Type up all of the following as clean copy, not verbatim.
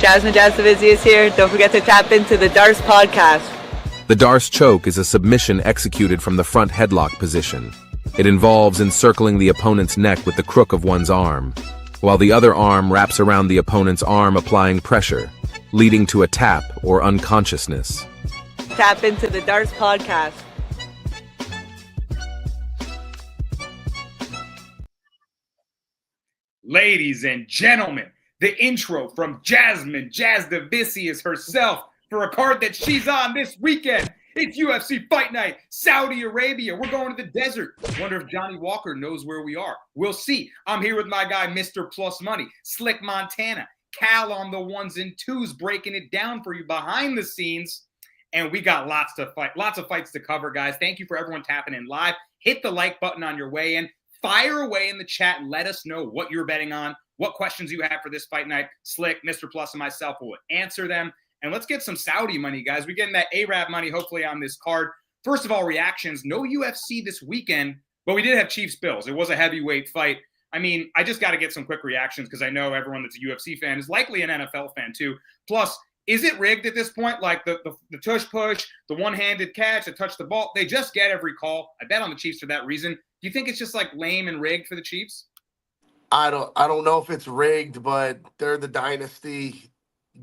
Jasmine Jasnovici is here. Don't forget to tap into the Darce podcast. The Darce choke is a submission executed from the front headlock position. It involves encircling the opponent's neck with the crook of one's arm, while the other arm wraps around the opponent's arm, applying pressure, leading to a tap or unconsciousness. Tap into the Darce podcast. Ladies and gentlemen, the intro from Jasmine Jasnovici herself for a card that she's on this weekend. It's UFC Fight Night, Saudi Arabia. We're going to the desert. Wonder if Johnny Walker knows where we are. We'll see. I'm here with my guy, Mr. Plus Money, Slick Montana, Cal on the ones and twos, breaking it down for you behind the scenes. And we got lots of fights to cover, guys. Thank you for everyone tapping in live. Hit the like button on your way in. Fire away in the chat and let us know what you're betting on, what questions you have for this fight night. Slick, Mr. Plus, and myself will answer them. And let's get some Saudi money, guys. We're getting that Arab money, hopefully, on this card. First of all, reactions. No UFC this weekend, but we did have Chiefs-Bills. It was a heavyweight fight. I mean, I just got to get some quick reactions because I know everyone that's a UFC fan is likely an NFL fan, too. Plus, is it rigged at this point? Like the tush-push, the one-handed catch, the touch the ball, they just get every call. I bet on the Chiefs for that reason. Do you think it's just like lame and rigged for the Chiefs? I don't know if it's rigged, but they're the dynasty.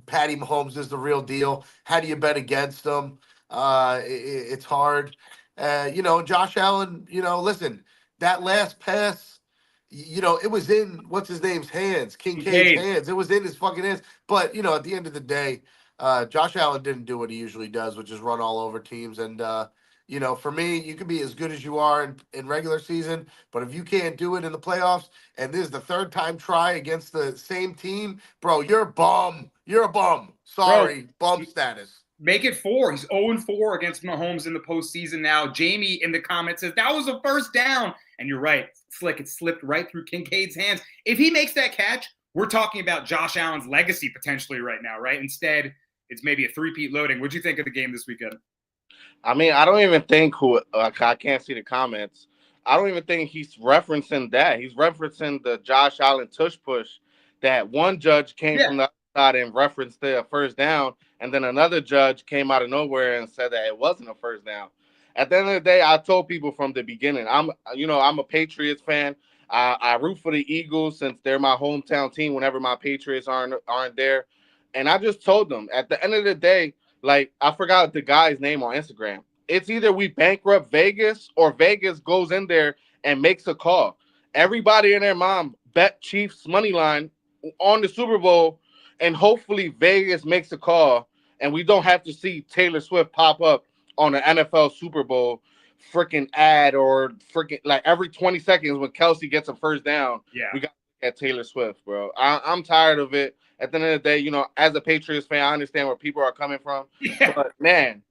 Patty Mahomes is the real deal. How do you bet against them? It's hard. Josh Allen, listen, that last pass, it was in what's his name's hands, Kincaid's hands. It was in his fucking hands. But, at the end of the day, Josh Allen didn't do what he usually does, which is run all over teams. And, for me, you can be as good as you are in regular season, but if you can't do it in the playoffs, and this is the third time try against the same team, bro, you're a bum. You're a bum. Sorry, bum status. Make it 4. He's 0-4 against Mahomes in the postseason now. Jamie in the comments says, that was a first down. And you're right. Slick, it slipped right through Kincaid's hands. If he makes that catch, we're talking about Josh Allen's legacy potentially right now, right? Instead, it's maybe a three-peat loading. What'd you think of the game this weekend? I mean, I don't even think I can't see the comments. I don't even think he's referencing that. He's referencing the Josh Allen tush push that one judge came from the side and referenced the first down, and then another judge came out of nowhere and said that it wasn't a first down. At the end of the day, I told people from the beginning, I'm a Patriots fan. I root for the Eagles since they're my hometown team whenever my Patriots aren't there. And I just told them, at the end of the day, like, I forgot the guy's name on Instagram. It's either we bankrupt Vegas or Vegas goes in there and makes a call. Everybody and their mom bet Chiefs money line on the Super Bowl, and hopefully Vegas makes a call, and we don't have to see Taylor Swift pop up on an NFL Super Bowl freaking ad or freaking like every 20 seconds when Kelsey gets a first down. Yeah, we got to look at Taylor Swift, bro. I'm tired of it. At the end of the day, as a Patriots fan, I understand where people are coming from. Yeah. But, man,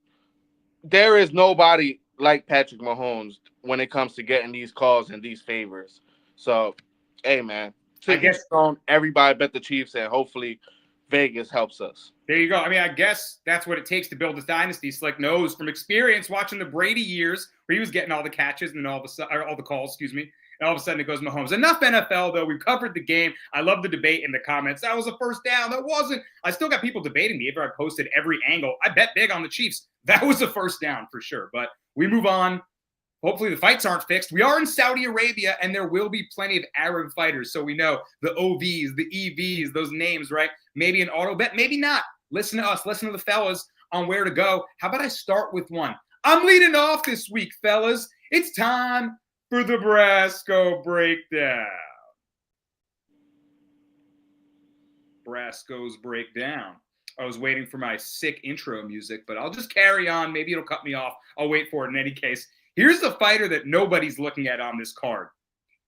there is nobody like Patrick Mahomes when it comes to getting these calls and these favors. So, hey, man, I guess everybody bet the Chiefs, and hopefully Vegas helps us. There you go. I mean, I guess that's what it takes to build this dynasty. Slick knows from experience watching the Brady years where he was getting all the catches and then all the calls, and all of a sudden it goes Mahomes. Enough NFL, though. We've covered the game. I love the debate in the comments. That was a first down. That wasn't. I still got people debating me. After I posted every angle, I bet big on the Chiefs. That was a first down for sure. But we move on. Hopefully the fights aren't fixed. We are in Saudi Arabia, and there will be plenty of Arab fighters. So we know the OVs, the EVs, those names, right? Maybe an auto bet, maybe not. Listen to us. Listen to the fellas on where to go. How about I start with one? I'm leading off this week, fellas. It's time for the Brasco Breakdown. Brasco's Breakdown. I was waiting for my sick intro music, but I'll just carry on. Maybe it'll cut me off. I'll wait for it in any case. Here's the fighter that nobody's looking at on this card.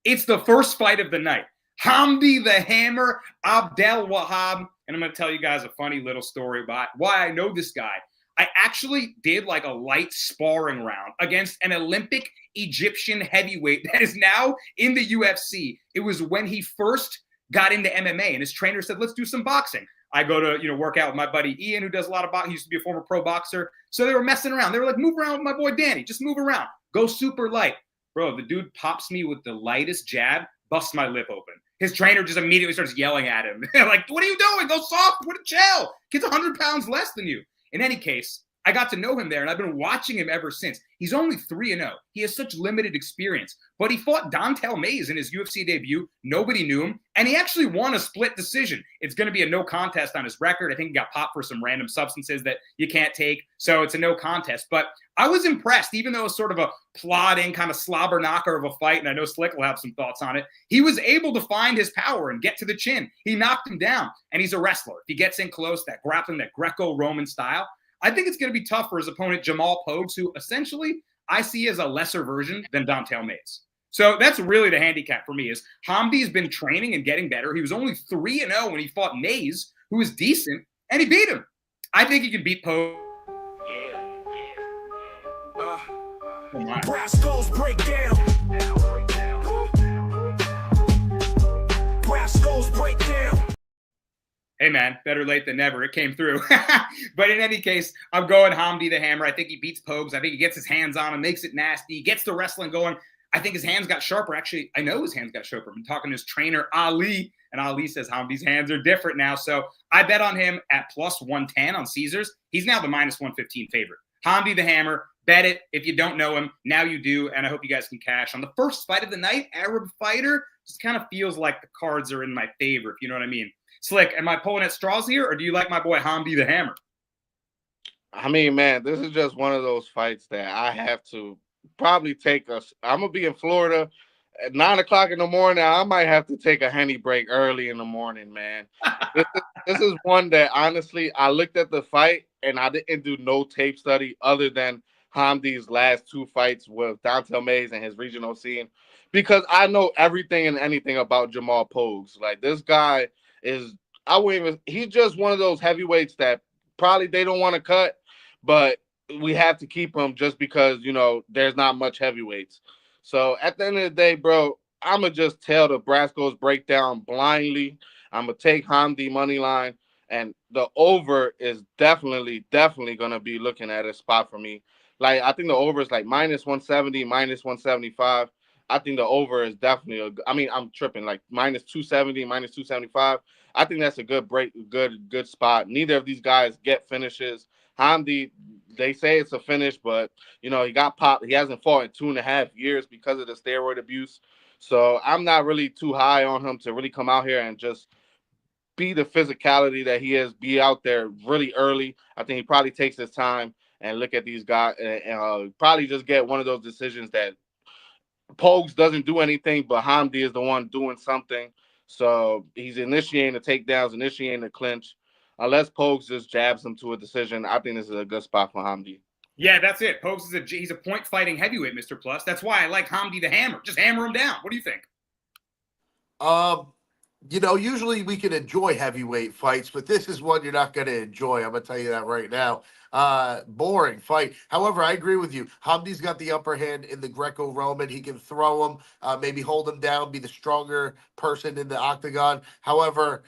It's the first fight of the night. Hamdi the Hammer Abdel Wahab. And I'm going to tell you guys a funny little story about why I know this guy. I actually did like a light sparring round against an Olympic Egyptian heavyweight that is now in the UFC. It was when he first got into MMA, and his trainer said, let's do some boxing. I go to, work out with my buddy Ian, who does a lot of boxing. He used to be a former pro boxer. So they were messing around. They were like, move around with my boy Danny. Just move around. Go super light. Bro, the dude pops me with the lightest jab, busts my lip open. His trainer just immediately starts yelling at him. Like, what are you doing? Go soft. What a chill. Kid's 100 pounds less than you. In any case, I got to know him there, and I've been watching him ever since. He's only 3-0. He has such limited experience. But he fought Dontel Mays in his UFC debut. Nobody knew him. And he actually won a split decision. It's going to be a no contest on his record. I think he got popped for some random substances that you can't take. So it's a no contest. But I was impressed, even though it's sort of a plodding kind of slobber knocker of a fight, and I know Slick will have some thoughts on it. He was able to find his power and get to the chin. He knocked him down, and he's a wrestler. If he gets in close, that grappling, that Greco-Roman style, I think it's going to be tough for his opponent, Jamal Pogues, who essentially I see as a lesser version than Dontel Mays. So that's really the handicap for me is Hamdi's been training and getting better. He was only 3-0 when he fought Mays, who was decent, and he beat him. I think he can beat Pogues. Brasco's breakdown. Brasco's breakdown. Hey, man, better late than never. It came through. But in any case, I'm going Hamdi the Hammer. I think he beats Pogues. I think he gets his hands on him, makes it nasty, gets the wrestling going. I think his hands got sharper. Actually, I know his hands got sharper. I'm talking to his trainer, Ali, and Ali says Hamdi's hands are different now. So I bet on him at plus 110 on Caesars. He's now the minus 115 favorite. Hamdi the Hammer. Bet it. If you don't know him, now you do, and I hope you guys can cash. On the first fight of the night, Arab fighter, just kind of feels like the cards are in my favor, if you know what I mean. Slick, am I pulling at straws here, or do you like my boy Hamdi the Hammer? I mean, man, this is just one of those fights that I have to probably take us. I'm going to be in Florida at 9 o'clock in the morning. I might have to take a Henny break early in the morning, man. This is one that, honestly, I looked at the fight, and I didn't do no tape study other than Hamdi's last 2 fights with Dontel Mays and his regional scene, because I know everything and anything about Jamal Pogues. Like, this guy is, he's just one of those heavyweights that probably they don't want to cut, but we have to keep him just because, you know, there's not much heavyweights. So at the end of the day, bro, I'm going to just tell the Brasco's breakdown blindly. I'm going to take Hamdi money line, and the over is definitely going to be looking at a spot for me. Like, I think the over is like minus 170, minus 175. I think the over is definitely I'm tripping, like minus 270, minus 275. I think that's a good break, good spot. Neither of these guys get finishes. Hamdi, they say it's a finish, but you know, he got popped. He hasn't fought in 2.5 years because of the steroid abuse. So I'm not really too high on him to really come out here and just be the physicality that he is, be out there really early. I think he probably takes his time and look at these guys and probably just get one of those decisions that Pogues doesn't do anything, but Hamdi is the one doing something. So he's initiating the takedowns, initiating the clinch. Unless Pogues just jabs him to a decision, I think this is a good spot for Hamdi. Yeah, that's it. Pogues he's a point fighting heavyweight, Mr. Plus. That's why I like Hamdi the Hammer. Just hammer him down. What do you think? You know, usually we can enjoy heavyweight fights, but this is one you're not going to enjoy. I'm going to tell you that right now. Boring fight. However, I agree with you. Hamdi's got the upper hand in the Greco-Roman. He can throw him, maybe hold him down, be the stronger person in the octagon. However,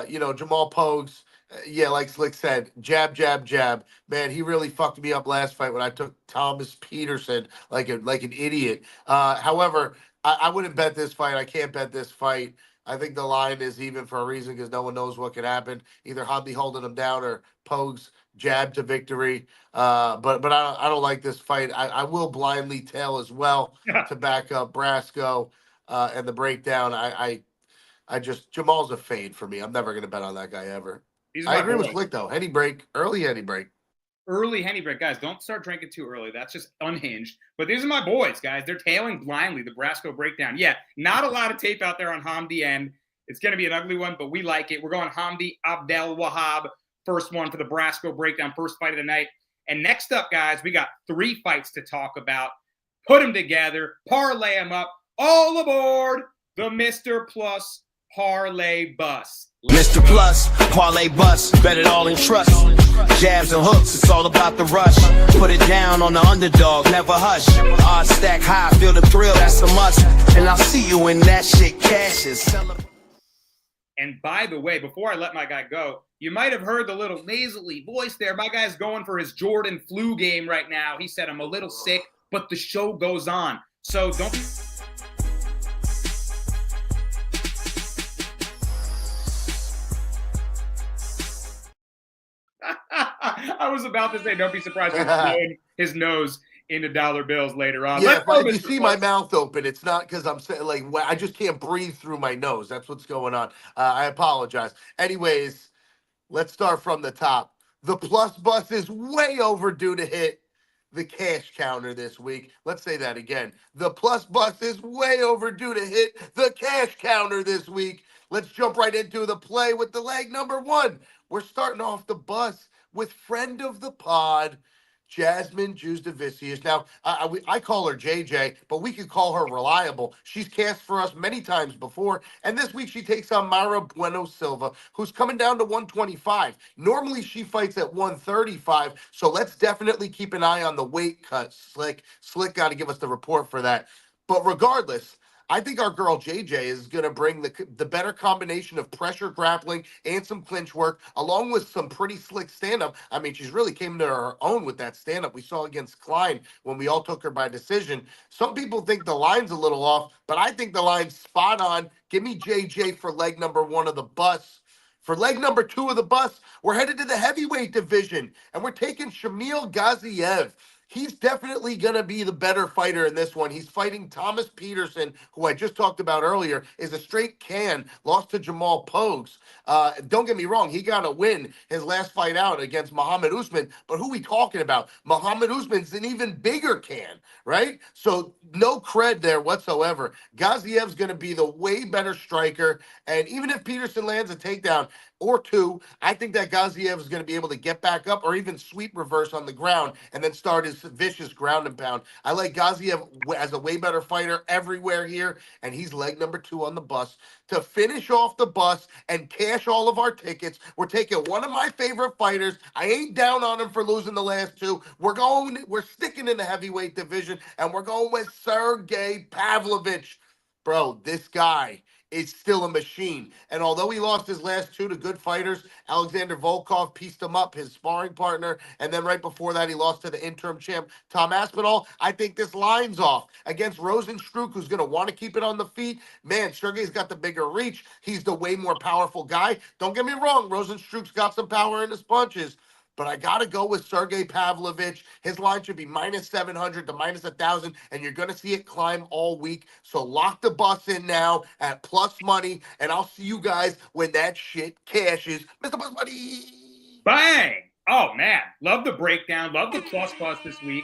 you know, Jamal Pogues, yeah, like Slick said, jab, jab, jab. Man, he really fucked me up last fight when I took Thomas Peterson like an idiot. However, I wouldn't bet this fight. I can't bet this fight. I think the line is even for a reason because no one knows what could happen. Either Hamdi holding him down or Pogues jab to victory. But I don't like this fight. I will blindly tail as well to back up Brasco and the breakdown. I just, Jamal's a fade for me. I'm never going to bet on that guy ever. I agree with Slick, though. Henny break, early Henny break. Early Henny break. Guys, don't start drinking too early. That's just unhinged. But these are my boys, guys. They're tailing blindly, the Brasco breakdown. Yeah, not a lot of tape out there on Hamdi, and it's going to be an ugly one, but we like it. We're going Hamdi Abdel Wahab, first one for the Brasco breakdown, first fight of the night. And next up, guys, we got 3 fights to talk about. Put them together, parlay them up. All aboard the Mr. Plus Parlay Bus. Mr. Plus, parlay bus, bet it all in trust. Jabs and hooks, it's all about the rush. Put it down on the underdog, never hush. Odds stack high, feel the thrill, that's a must. And I'll see you when that shit cashes. And by the way, before I let my guy go, you might have heard the little nasally voice there. My guy's going for his Jordan flu game right now. He said, I'm a little sick, but the show goes on. So don't... I was about to say, don't be surprised when he's blowing his nose into dollar bills later on. Yeah, Let's if go, you Mr. see my Plus. mouth open, it's not because I'm saying like I just can't breathe through my nose. That's what's going on. I apologize. Anyways, let's start from the top. The Plus Bus is way overdue to hit the cash counter this week. Let's say that again. The Plus Bus is way overdue to hit the cash counter this week. Let's jump right into the play with the leg number one. We're starting off the bus with friend of the pod, Jasmine Jusdavicius. Now, I call her JJ, but we could call her reliable. She's cast for us many times before, and this week she takes on Mayra Bueno Silva, who's coming down to 125. Normally she fights at 135, so let's definitely keep an eye on the weight cut. Slick got to give us the report for that. But regardless, I think our girl JJ is going to bring the better combination of pressure grappling and some clinch work, along with some pretty slick stand-up. I mean, she's really came to her own with that stand-up we saw against Klein when we all took her by decision. Some people think the line's a little off, but I think the line's spot on. Give me JJ for leg number one of the bus. For leg number two of the bus, we're headed to the heavyweight division, and we're taking Shamil Gaziev. He's definitely going to be the better fighter in this one. He's fighting Thomas Peterson, who I just talked about earlier, is a straight can, lost to Jamal Pogues. Don't get me wrong, he got a win his last fight out against Muhammad Usman, but who we talking about? Muhammad Usman's an even bigger can, right? So no cred there whatsoever. Gaziev's going to be the way better striker, and even if Peterson lands a takedown or two, I think that Gaziev is going to be able to get back up or even sweep reverse on the ground and then start his vicious ground and pound. I like Gaziev as a way better fighter everywhere here, and he's leg number two on the bus. To finish off the bus and cash all of our tickets, we're taking one of my favorite fighters. I ain't down on him for losing the last two. We're sticking in the heavyweight division, and we're going with Sergey Pavlovich. Bro, this guy is still a machine. And although he lost his last two to good fighters, Alexander Volkov pieced him up, his sparring partner, and then right before that, he lost to the interim champ, Tom Aspinall. I think this line's off against Rosenstruck, who's going to want to keep it on the feet. Man, Sergey's got the bigger reach. He's the way more powerful guy. Don't get me wrong, Rosenstruck's got some power in his punches, but I got to go with Sergey Pavlovich. His line should be minus 700 to minus 1,000, and you're going to see it climb all week. So lock the bus in now at plus money, and I'll see you guys when that shit cashes. Mr. Bus Money! Bang! Oh, man. Love the breakdown. Love the plus bus this week.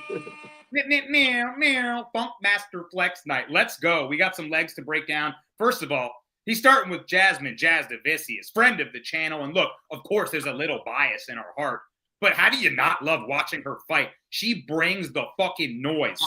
Meow, meow. Funk Master Flex night. Let's go. We got some legs to break down. First of all, he's starting with Jasmine Jasdavicius, friend of the channel. And look, of course, there's a little bias in our heart. But how do you not love watching her fight? She brings the fucking noise.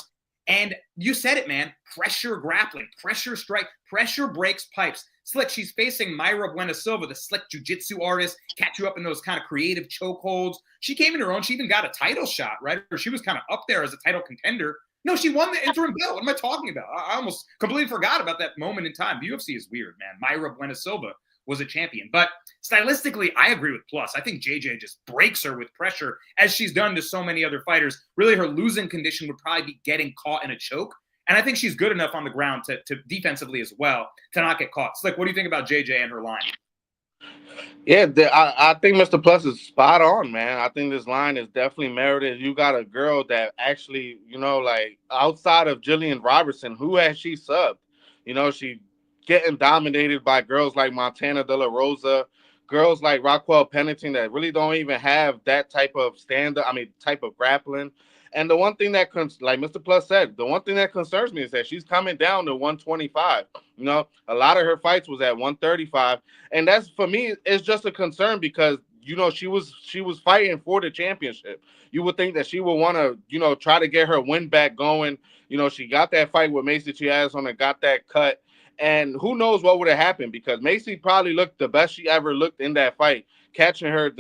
And you said it, man. Pressure grappling, pressure strike, pressure breaks pipes. Slick, she's facing Mayra Bueno Silva, the slick jiu-jitsu artist, catch you up in those kind of creative chokeholds. She came in her own. She even got a title shot, right? Or she was kind of up there as a title contender. No, she won the interim belt. What am I talking about? I almost completely forgot about that moment in time. The UFC is weird, man. Mayra Bueno Silva was a champion. But stylistically, I agree with Plus. I think JJ just breaks her with pressure, as she's done to so many other fighters. Really, her losing condition would probably be getting caught in a choke. And I think she's good enough on the ground to defensively as well to not get caught. Slick, what do you think about JJ and her line? Yeah, I think Mr. Plus is spot on, man. I think this line is definitely merited. You got a girl that actually, like outside of Jillian Robertson, who has she subbed? She getting dominated by girls like Montana De La Rosa, girls like Raquel Pennington that really don't even have that type of type of grappling. And the one thing that, like Mr. Plus said, the one thing that concerns me is that she's coming down to 125. A lot of her fights was at 135. And that's, for me, it's just a concern because, she was fighting for the championship. You would think that she would want to, try to get her win back going. She got that fight with Macy Chiasson and got that cut. And who knows what would have happened, because Macy probably looked the best she ever looked in that fight, catching her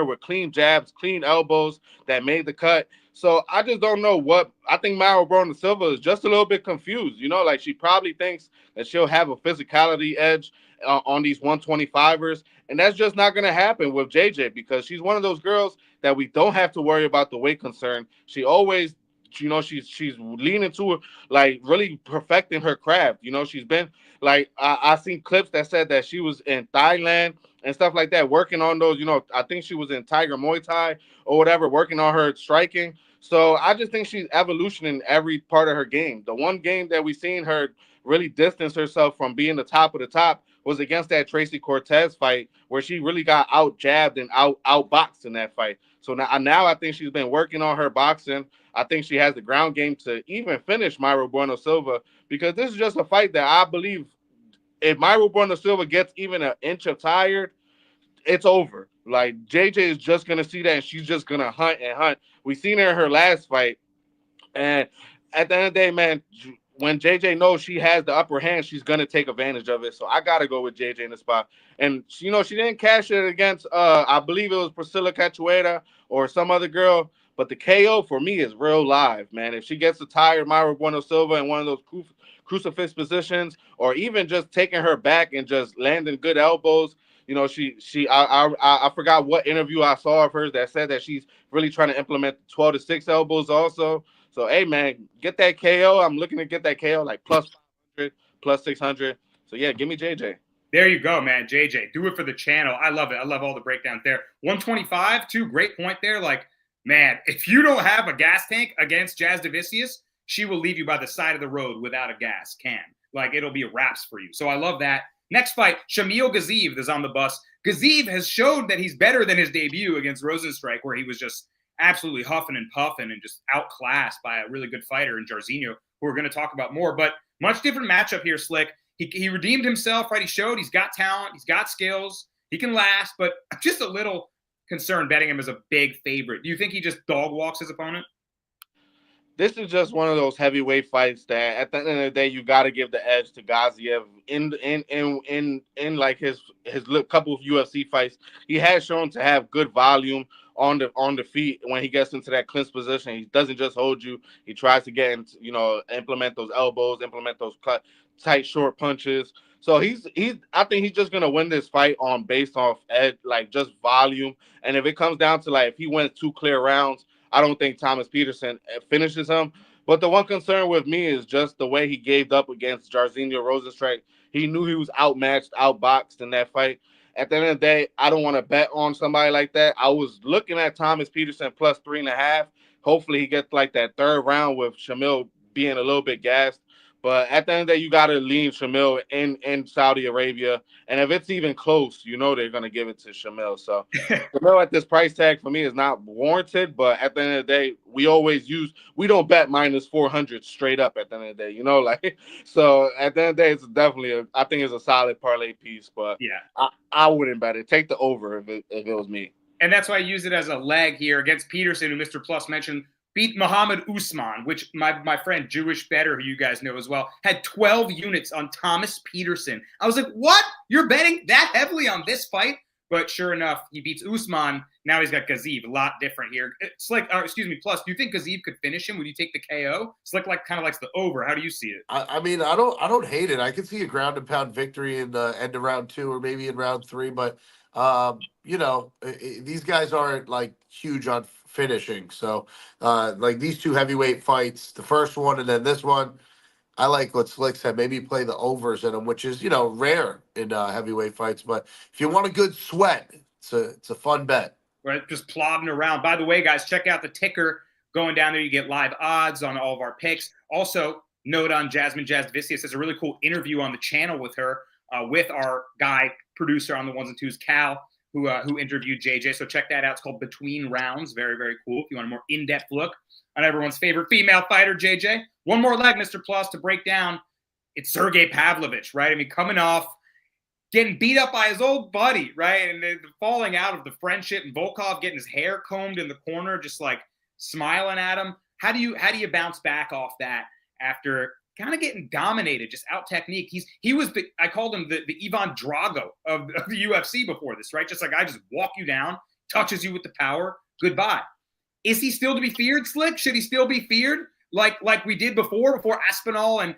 with clean jabs, clean elbows that made the cut. So I just don't know what I think. Mayra Bueno Silva is just a little bit confused. Like she probably thinks that she'll have a physicality edge on these 125ers, and that's just not going to happen with JJ, because she's one of those girls that we don't have to worry about the weight concern. She always she's leaning to like really perfecting her craft. She's been like I seen clips that said that she was in Thailand and stuff like that, working on those. I think she was in Tiger Muay Thai or whatever, working on her striking. So I just think she's evolutioning every part of her game. The one game that we seen her really distance herself from being the top of the top was against that Tracy Cortez fight, where she really got out jabbed and outboxed in that fight. So now I think she's been working on her boxing. I think she has the ground game to even finish Mayra Bueno Silva, because this is just a fight that I believe if Mayra Bueno Silva gets even an inch of tired, it's over. Like, JJ is just gonna see that, and she's just gonna hunt and hunt. We seen her in her last fight, and at the end of the day, man, when JJ knows she has the upper hand, she's gonna take advantage of it. So I gotta go with JJ in the spot. And she didn't cash it against I believe it was Priscilla Cachoeira or some other girl, but the KO for me is real live, man. If she gets a tired Mayra Bueno Silva in one of those crucifix positions, or even just taking her back and just landing good elbows. I forgot what interview I saw of hers that said that she's really trying to implement 12-6 elbows also. So, hey, man, get that KO. I'm looking to get that KO like plus 500, plus 600. So, yeah, give me JJ. There you go, man. JJ, do it for the channel. I love it. I love all the breakdowns there. 125, too. Great point there. Like, man, if you don't have a gas tank against Jazz Davicius, she will leave you by the side of the road without a gas can. Like, it'll be a wraps for you. So I love that. Next fight, Shamil Gaziev is on the bus. Gaziev has showed that he's better than his debut against Rosenstrike, where he was just absolutely huffing and puffing and just outclassed by a really good fighter in Jairzinho, who we're going to talk about more. But much different matchup here, Slick. He redeemed himself, right? He showed he's got talent, he's got skills, he can last, but I'm just a little concerned betting him as a big favorite. Do you think he just dog walks his opponent? This is just one of those heavyweight fights that at the end of the day you got to give the edge to Gaziev in like his couple of UFC fights. He has shown to have good volume on the feet when he gets into that clinch position. He doesn't just hold you. He tries to get into, implement those elbows, implement those tight short punches. So I think he's just gonna win this fight based off edge, like just volume. And if it comes down to like if he wins 2 clear rounds, I don't think Thomas Peterson finishes him. But the one concern with me is just the way he gave up against Jairzinho Rosenstrike. He knew he was outmatched, outboxed in that fight. At the end of the day, I don't want to bet on somebody like that. I was looking at Thomas Peterson plus 3.5. Hopefully he gets like that third round with Shamil being a little bit gassed. But at the end of the day, you got to lean Shamil in Saudi Arabia. And if it's even close, they're going to give it to Shamil. So Shamil at this price tag for me is not warranted. But at the end of the day, we don't bet minus 400 straight up at the end of the day, So at the end of the day, it's definitely I think it's a solid parlay piece. But yeah, I wouldn't bet it. Take the over if it was me. And that's why I use it as a leg here against Peterson, who Mr. Plus mentioned beat Muhammad Usman, which my friend Jewish Better, who you guys know as well, had 12 units on Thomas Peterson. I was like, what? You're betting that heavily on this fight? But sure enough, he beats Usman. Now he's got Gaziev. A lot different here. Slick, Plus, do you think Gaziev could finish him? Would you take the KO? Slick kind of likes the over. How do you see it? I mean, I don't hate it. I could see a ground and pound victory in the end of round 2 or maybe in round 3. But these guys aren't like huge on finishing. So like these 2 heavyweight fights, the first one and then this one, I like what Slick said. Maybe play the overs in them, which is rare in heavyweight fights. But if you want a good sweat, it's a fun bet. Right, just plodding around. By the way, guys, check out the ticker going down there. You get live odds on all of our picks. Also, note on Jazz Davicius. There's a really cool interview on the channel with her, with our guy producer on the ones and twos, Cal, who interviewed JJ. So check that out. It's called Between Rounds. Very, very cool. If you want a more in-depth look on everyone's favorite female fighter, JJ. One more leg, Mr. Plus, to break down. It's Sergey Pavlovich, right? I mean, coming off getting beat up by his old buddy, right? And the falling out of the friendship, and Volkov getting his hair combed in the corner, just like smiling at him. How do you bounce back off that after kind of getting dominated, just out technique? He was I called him the Ivan Drago of the UFC before this, right? Just like I just walk you down, touches you with the power, goodbye. Is he still to be feared, Slick? Should he still be feared like we did before Aspinall and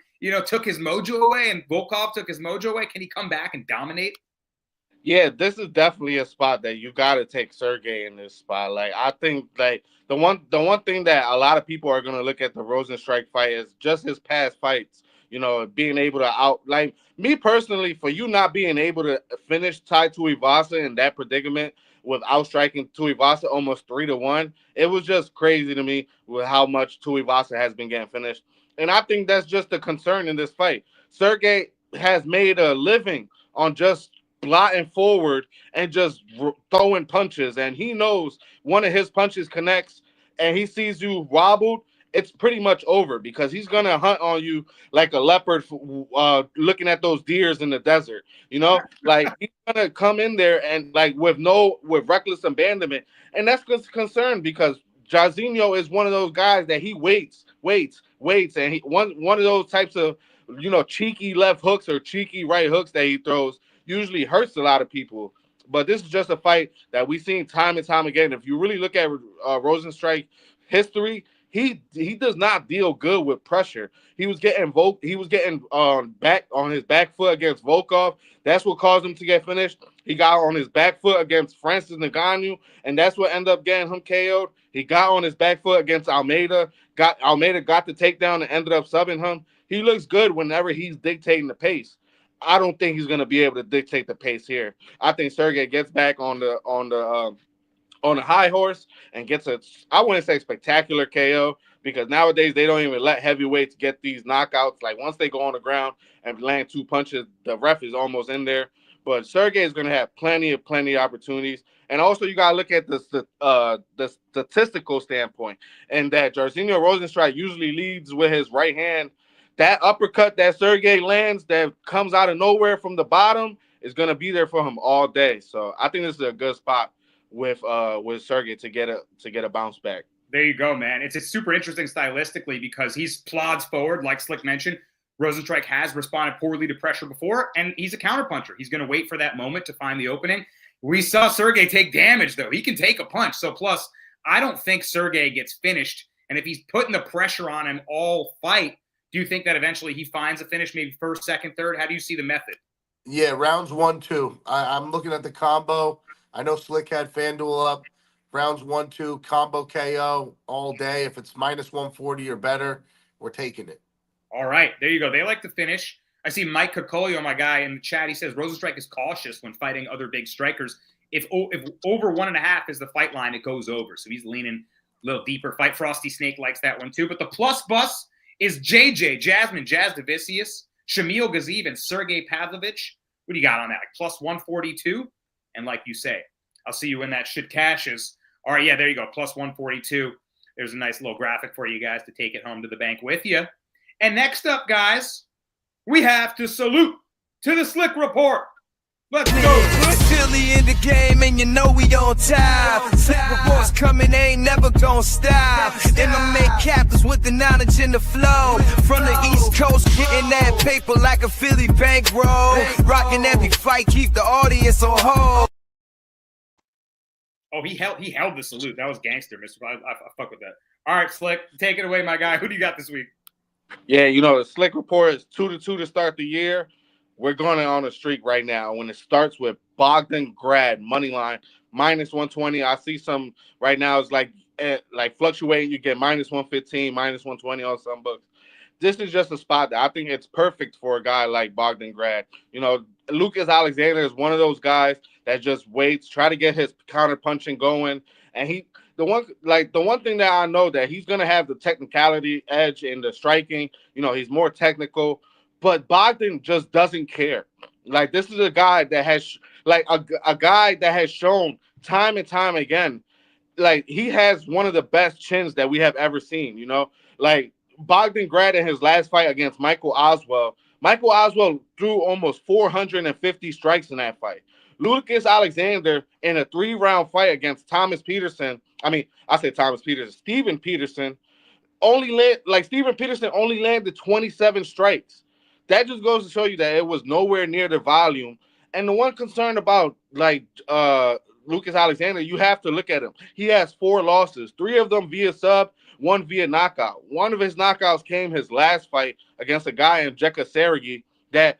took his mojo away and Volkov took his mojo away? Can he come back and dominate? Yeah, this is definitely a spot that you got to take Sergey in this spot. Like I think like the one thing that a lot of people are gonna look at the Rosenstrike fight is just his past fights. You know, being able to out like me personally, for you not being able to finish Tai Tuivasa in that predicament with outstriking Tuivasa almost 3-1, it was just crazy to me with how much Tuivasa has been getting finished. And I think that's just the concern in this fight. Sergey has made a living on just blotting forward and just throwing punches. And he knows one of his punches connects and he sees you wobbled, it's pretty much over because he's gonna hunt on you like a leopard, looking at those deers in the desert. You know, like he's gonna come in there and like with reckless abandonment, and that's just concerned because Jairzinho is one of those guys that he waits, and he one of those types of cheeky left hooks or cheeky right hooks that he throws usually hurts a lot of people. But this is just a fight that we've seen time and time again. If you really look at Rosenstrike history, he does not deal good with pressure. He was getting back on his back foot against Volkov. That's what caused him to get finished. He got on his back foot against Francis Ngannou, and that's what ended up getting him KO'd. He got on his back foot against Almeida. Got the takedown and ended up subbing him. He looks good whenever he's dictating the pace. I don't think he's going to be able to dictate the pace here. I think Sergey gets back on the high horse and gets I wouldn't say spectacular KO because nowadays they don't even let heavyweights get these knockouts. Like once they go on the ground and land two punches, the ref is almost in there. But Sergey is going to have plenty of opportunities. And also you got to look at the statistical standpoint and that Jairzinho Rosenstrike usually leads with his right hand. That uppercut that Sergey lands that comes out of nowhere from the bottom is going to be there for him all day. So I think this is a good spot with Sergey to get a bounce back. There you go, man. It's super interesting stylistically because he's plods forward, like Slick mentioned. Rosenstrike has responded poorly to pressure before, and he's a counterpuncher. He's going to wait for that moment to find the opening. We saw Sergey take damage, though. He can take a punch. So, plus, I don't think Sergey gets finished. And if he's putting the pressure on him all fight, do you think that eventually he finds a finish, maybe first, second, third? How do you see the method? Yeah, rounds 1, 2. I'm looking at the combo. I know Slick had FanDuel up. Rounds 1, 2, combo KO all day. If it's minus 140 or better, we're taking it. All right, there you go. They like to finish. I see Mike Cocolio, my guy, in the chat. He says Rosenstrike is cautious when fighting other big strikers. If over 1.5 is the fight line, it goes over. So he's leaning a little deeper. Fight Frosty Snake likes that one too. But the plus bus is Jasmine Jasdavicius, Shamil Gaziev, and Sergey Pavlovich. What do you got on that? Like plus 142? And like you say, I'll see you when that shit cashes. All right, yeah, there you go. Plus 142. There's a nice little graphic for you guys to take it home to the bank with you. And next up, guys, we have to salute to the Slick Report. Let's go. Philly in the game, and you know we on time. Slick Reports coming, ain't never gonna stop. MMA captains with the knowledge and the flow. From the East Coast, getting that paper like a Philly bankroll. Rocking every fight, keep the audience on hold. Oh, he held the salute. That was gangster, Mr. I fuck with that. All right, Slick, take it away, my guy. Who do you got this week? Yeah, the Slick Report is 2-2 to start the year. We're going on a streak right now. When it starts with Bogdan Grad money line minus 120, I see some right now. It's like fluctuating. You get minus 115, minus 120 on some books. This is just a spot that I think it's perfect for a guy like Bogdan Grad. Lucas Alexander is one of those guys that just waits, try to get his counter punching going, and the one thing that I know that he's gonna have the technicality edge in the striking. He's more technical, but Bogdan just doesn't care. Like this is a guy that has a guy that has shown time and time again, like he has one of the best chins that we have ever seen. Like Bogdan Grad in his last fight against Michael Oswell threw almost 450 strikes in that fight. Lucas Alexander in a 3-round fight against Steven Peterson Steven Peterson only landed 27 strikes. That just goes to show you that it was nowhere near the volume. And the one concern about Lucas Alexander, you have to look at him. He has 4 losses, 3 of them via sub, 1 via knockout. One of his knockouts came his last fight against a guy in Jekka Sergey that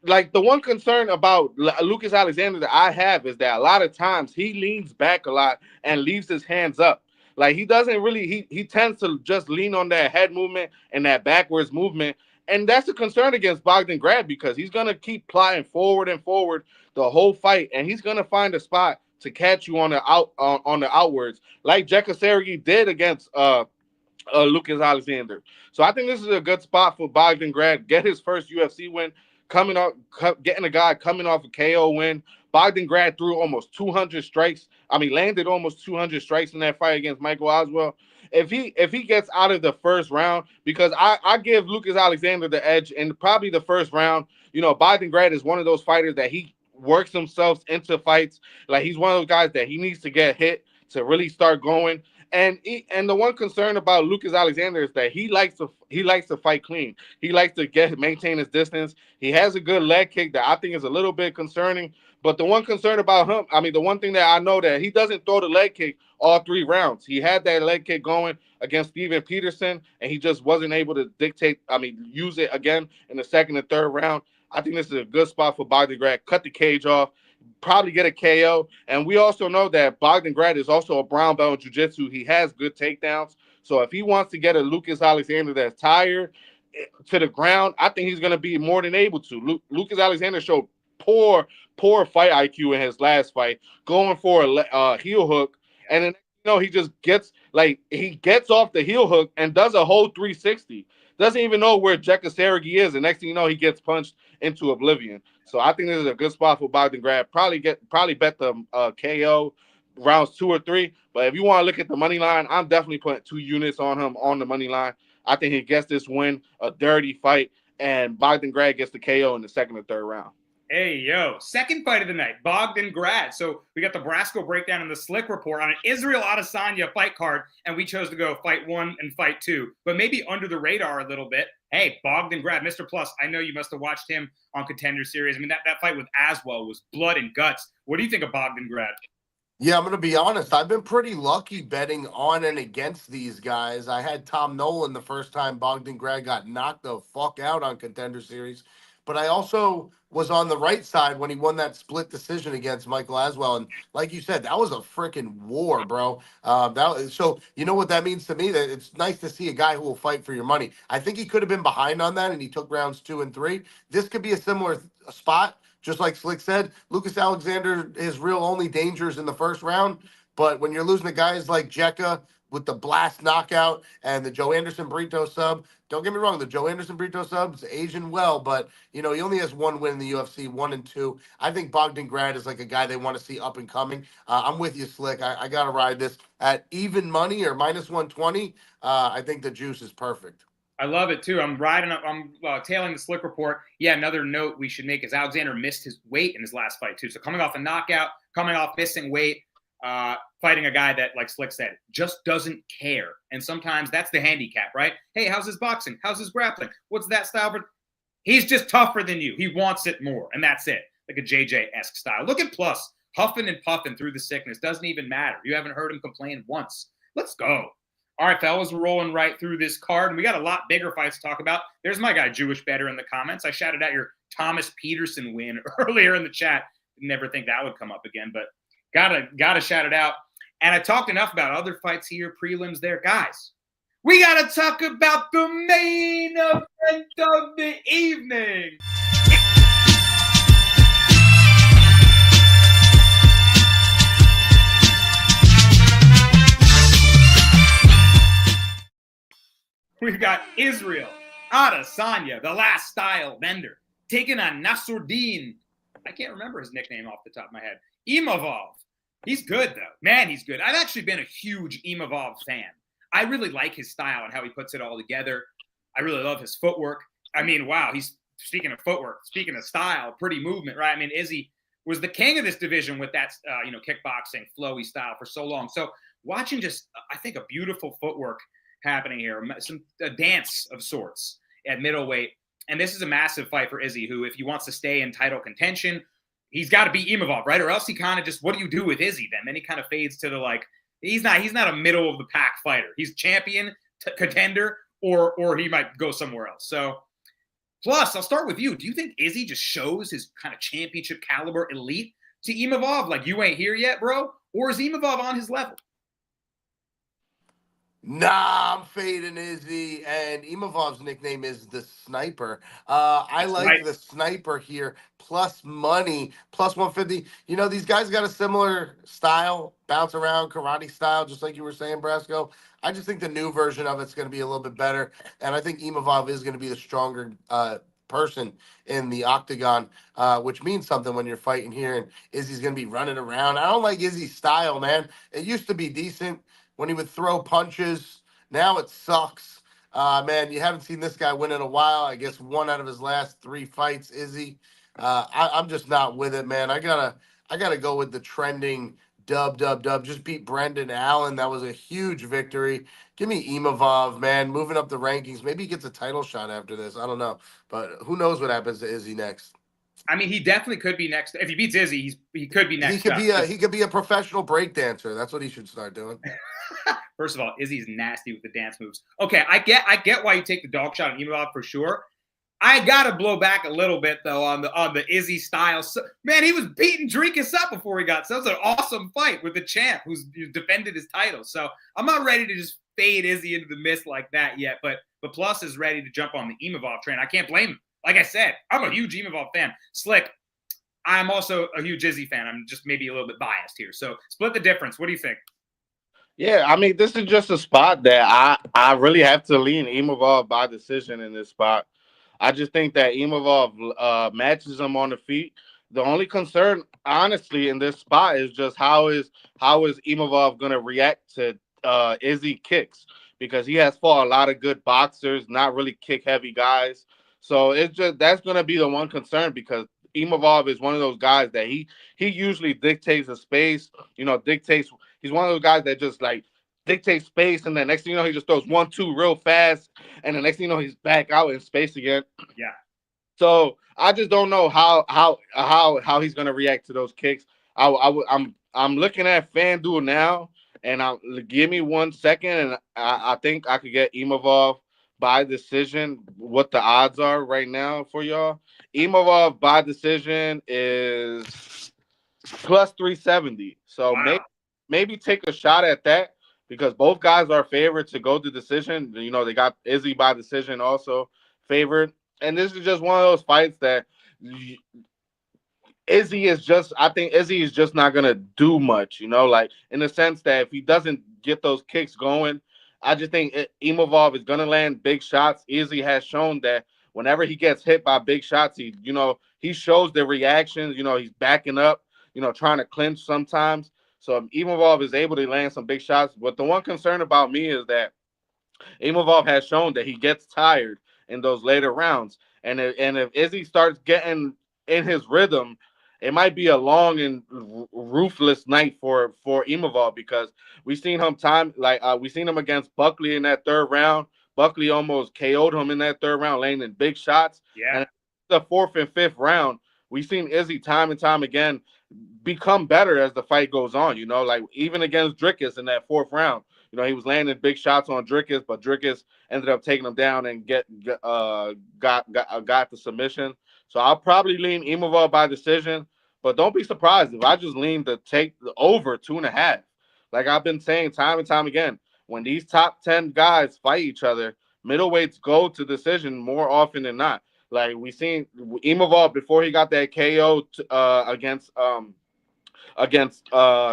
like the one concern about Lucas Alexander that I have is that a lot of times he leans back a lot and leaves his hands up. Like he doesn't really he tends to just lean on that head movement and that backwards movement. And that's a concern against Bogdan Grad because he's gonna keep plotting forward and forward the whole fight, and he's gonna find a spot to catch you on the on the outwards, like Jekaseri did against Lucas Alexander. So I think this is a good spot for Bogdan Grad. Get his first UFC win, getting a guy coming off a KO win. Bogdan Grad threw almost 200 strikes. I mean, landed almost 200 strikes in that fight against Michael Oswell. If he gets out of the first round, because I give Lucas Alexander the edge in probably the first round. You know, Bogdan Grad is one of those fighters that he works himself into fights. Like he's one of those guys that he needs to get hit to really start going. And the one concern about Lucas Alexander is that he likes to fight clean. He likes to maintain his distance. He has a good leg kick that I think is a little bit concerning. But the one concern about him, I mean, the one thing that I know that he doesn't throw the leg kick all 3 rounds. He had that leg kick going against Steven Peterson, and he just wasn't able to use it again in the second and third round. I think this is a good spot for Bogdan Grad. Cut the cage off, probably get a KO. And we also know that Bogdan Grad is also a brown belt in jiu-jitsu. He has good takedowns. So if he wants to get a Lucas Alexander that's tired to the ground, I think he's going to be more than able to. Lucas Alexander showed poor fight IQ in his last fight, going for a heel hook. And then, he just gets off the heel hook and does a whole 360. Doesn't even know where Jekaseri is. And next thing you know, he gets punched into oblivion. So I think this is a good spot for Bogdan Grad. Probably bet the KO rounds 2 or 3. But if you want to look at the money line, I'm definitely putting 2 units on him on the money line. I think he gets this win, a dirty fight, and Bogdan Grad gets the KO in the second or third round. Hey, yo, second fight of the night, Bogdan Grad. So we got the Brasco breakdown and the Slick report on an Israel Adesanya fight card, and we chose to go fight 1 and fight 2, but maybe under the radar a little bit. Hey, Bogdan Grad, Mr. Plus, I know you must have watched him on Contender Series. I mean, that fight with Aswell was blood and guts. What do you think of Bogdan Grad? Yeah, I'm going to be honest. I've been pretty lucky betting on and against these guys. I had Tom Nolan the first time Bogdan Grad got knocked the fuck out on Contender Series. But I also was on the right side when he won that split decision against Michael Aswell. And like you said, that was a freaking war, bro. So you know what that means to me? That it's nice to see a guy who will fight for your money. I think he could have been behind on that, and he took rounds 2 and 3. This could be a similar spot. Just like Slick said, Lucas Alexander, his real only dangers in the first round. But when you're losing to guys like Jekka with the blast knockout and the Joe Anderson Brito sub, don't get me wrong, the Joe Anderson Brito sub is Asian well, but he only has 1 win in the UFC, 1 and 2. I think Bogdan Grad is like a guy they want to see up and coming. I'm with you, Slick. I got to ride this at even money or minus 120. I think the juice is perfect. I love it too. I'm tailing the Slick report. Yeah, another note we should make is Alexander missed his weight in his last fight too. So coming off a knockout, coming off missing weight, fighting a guy that, like Slick said, just doesn't care. And sometimes that's the handicap, right? Hey, how's his boxing? How's his grappling? What's that style? He's just tougher than you. He wants it more, and that's it. Like a JJ-esque style. Look at Plus, huffing and puffing through the sickness. Doesn't even matter. You haven't heard him complain once. Let's go. All right, fellas, we're rolling right through this card, and we got a lot bigger fights to talk about. There's my guy, Jewish Better, in the comments. I shouted out your Thomas Peterson win earlier in the chat. Never think that would come up again, but gotta shout it out. And I talked enough about other fights here, prelims there. Guys, we got to talk about the main event of the evening. We've got Israel Adesanya, the last style bender, taking on Nasruddin. I can't remember his nickname off the top of my head. Imavov. He's good, though. Man, he's good. I've actually been a huge Imavov fan. I really like his style and how he puts it all together. I really love his footwork. I mean, wow, he's speaking of footwork, speaking of style, pretty movement, right? I mean, Izzy was the king of this division with that, kickboxing, flowy style for so long. So watching just, I think, a beautiful footwork happening here, a dance of sorts at middleweight. And this is a massive fight for Izzy, who, if he wants to stay in title contention, he's got to beat Imavov, right? Or else he kind of just, what do you do with Izzy then? Then he kind of fades to the, he's not a middle of the pack fighter. He's champion, contender, or he might go somewhere else. So Plus, I'll start with you. Do you think Izzy just shows his kind of championship caliber elite to Imavov? Like, you ain't here yet, bro? Or is Imavov on his level? Nah, I'm fading Izzy, and Imavov's nickname is the Sniper. I like right. the Sniper here, plus money, plus 150. You know, these guys got a similar style, bounce around, karate style, just like you were saying, Brasco. I just think the new version of it's going to be a little bit better, and I think Imavov is going to be the stronger person in the octagon, which means something when you're fighting here, and Izzy's going to be running around. I don't like Izzy's style, man. It used to be decent when he would throw punches. Now it sucks. Man, you haven't seen this guy win in a while. I guess 1 out of his last 3 fights, Izzy. I'm just not with it, man. I gotta go with the trending dub. Just beat Brendan Allen. That was a huge victory. Give me Imavov, man. Moving up the rankings. Maybe he gets a title shot after this. I don't know, but who knows what happens to Izzy next? I mean, he definitely could be next. If he beats Izzy, he could be next. He could be a professional breakdancer. That's what he should start doing. First of all, Izzy's nasty with the dance moves. Okay, I get why you take the dog shot on Imavov for sure. I gotta blow back a little bit though on the Izzy style. So, man, he was beating Drinkus up before he got. So that was an awesome fight with the champ who's defended his title. So I'm not ready to just fade Izzy into the mist like that yet. But Plus is ready to jump on the Imavov train. I can't blame him. Like I said, I'm a huge Imavov fan. Slick, I'm also a huge Izzy fan. I'm just maybe a little bit biased here. So split the difference. What do you think? Yeah, I mean, this is just a spot that I really have to lean Imavov by decision in this spot. I just think that Imavov matches him on the feet. The only concern, honestly, in this spot is just how is Imavov going to react to Izzy kicks, because he has fought a lot of good boxers, not really kick heavy guys. So it's just that's going to be the one concern, because Imavov is one of those guys that he usually dictates the space. He's one of those guys that just like dictates space, and then next thing you know, he just throws 1-2 real fast, and the next thing you know, he's back out in space again. Yeah. So I just don't know how he's gonna react to those kicks. I'm looking at FanDuel now, and give me 1 second, and I think I could get Imavov by decision. What the odds are right now for y'all? Imavov by decision is plus 370. So wow. maybe take a shot at that, because both guys are favored to go to decision. You know, they got Izzy by decision also favored. And this is just one of those fights that I think Izzy is just not going to do much, you know, like in the sense that if he doesn't get those kicks going, I just think Imavov is going to land big shots. Izzy has shown that whenever he gets hit by big shots, he shows the reactions, he's backing up, trying to clinch sometimes. So Imavov is able to land some big shots. But the one concern about me is that Imavov has shown that he gets tired in those later rounds. And if Izzy starts getting in his rhythm, it might be a long and ruthless night for Imavov, because we've seen him we seen him against Buckley in that 3rd round. Buckley almost KO'd him in that 3rd round, landing big shots. Yeah. And the 4th and 5th round, we've seen Izzy time and time again become better as the fight goes on. Like even against Drinkus in that 4th round, he was landing big shots on Drinkus, but Drinkus ended up taking him down and got the submission. So I'll probably lean Imavov by decision, but don't be surprised if I just lean to take the over 2.5. Like I've been saying time and time again, when these top 10 guys fight each other, middleweights go to decision more often than not. Like we seen Imavov before he got that KO against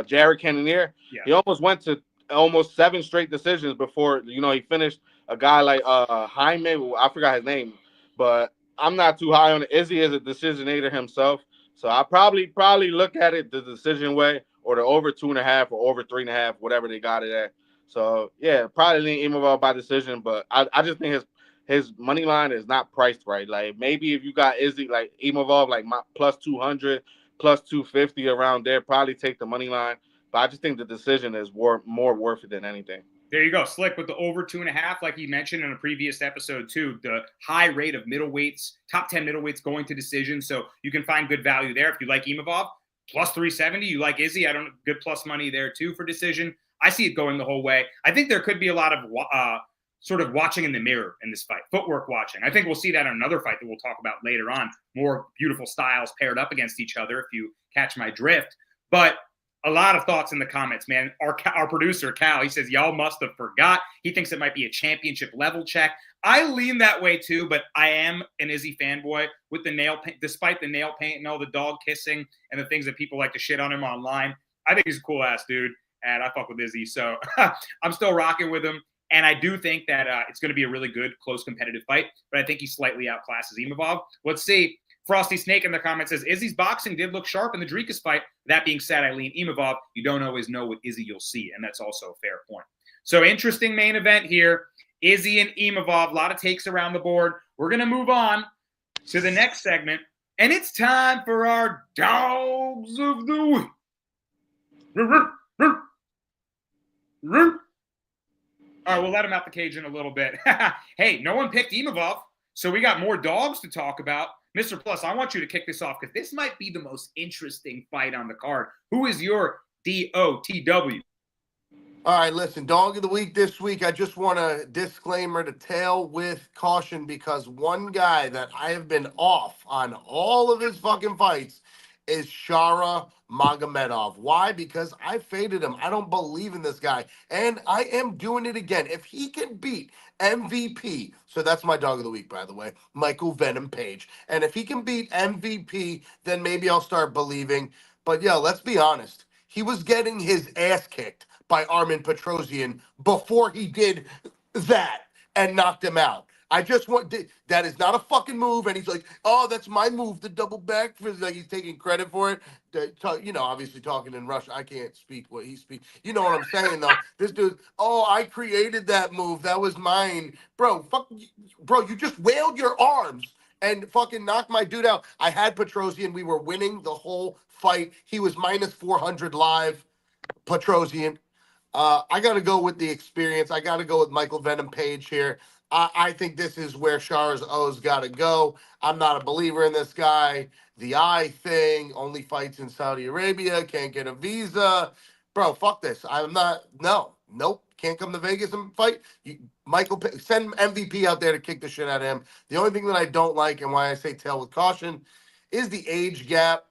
Jared Cannonier. Yeah. He almost went to almost 7 straight decisions before he finished a guy like Jaime. I forgot his name, but I'm not too high on it. Izzy is a decisionator himself, so I probably look at it the decision way, or the over 2.5 or over 3.5, whatever they got it at. So yeah, probably lean Imavov by decision, but I just think his money line is not priced right. Like maybe if you got Izzy like Imavov like plus 200, plus 250 around there, probably take the money line. But I just think the decision is more worth it than anything. There you go. Slick with the over 2.5, like you mentioned in a previous episode too, the high rate of middleweights, top 10 middleweights going to decision. So you can find good value there. If you like Imavov, plus 370. You like Izzy, good plus money there too for decision. I see it going the whole way. I think there could be a lot of sort of watching in the mirror in this fight, footwork watching. I think we'll see that in another fight that we'll talk about later on. More beautiful styles paired up against each other, if you catch my drift. But a lot of thoughts in the comments, man. Our producer, Cal, he says, y'all must have forgot. He thinks it might be a championship level check. I lean that way too, but I am an Izzy fanboy with the nail paint, despite the nail paint and all the dog kissing and the things that people like to shit on him online. I think he's a cool ass dude, and I fuck with Izzy. So I'm still rocking with him. And I do think that it's going to be a really good, close, competitive fight. But I think he slightly outclasses Imavov. Let's see. Frosty Snake in the comments says, Izzy's boxing did look sharp in the Dricus fight. That being said, I lean Imavov. You don't always know with Izzy you'll see. And that's also a fair point. So interesting main event here. Izzy and Imavov. A lot of takes around the board. We're going to move on to the next segment. And it's time for our Dogs of the Week. All right, we'll let him out the cage in a little bit. Hey, no one picked Imavov, so we got more dogs to talk about. Mr. Plus, I want you to kick this off because this might be the most interesting fight on the card. Who is your DOTW? All right, listen, dog of the week this week. I just want a disclaimer to tail with caution because one guy that I have been off on all of his fucking fights is Shara Magomedov. Why? Because I faded him. I don't believe in this guy. And I am doing it again. If he can beat MVP, so that's my dog of the week, by the way, Michael Venom Page. And if he can beat MVP, then maybe I'll start believing. But yeah, let's be honest. He was getting his ass kicked by Armin Petrosyan before he did that and knocked him out. I just want that is not a fucking move, and he's like, "Oh, that's my move, the double back." Like he's taking credit for it. You know, obviously talking in Russian. I can't speak what he speaks. You know what I'm saying, though. This dude, oh, I created that move. That was mine, bro. Bro, you just wailed your arms and fucking knocked my dude out. I had Petrosyan. We were winning the whole fight. He was minus 400 live. Petrosyan. I got to go with the experience. I got to go with Michael Venom Page here. I think this is where Char's O's got to go. I'm not a believer in this guy. The eye thing, only fights in Saudi Arabia, can't get a visa. Bro, fuck this. I'm not, nope. Can't come to Vegas and fight. Send MVP out there to kick the shit out of him. The only thing that I don't like and why I say tail with caution is the age gap.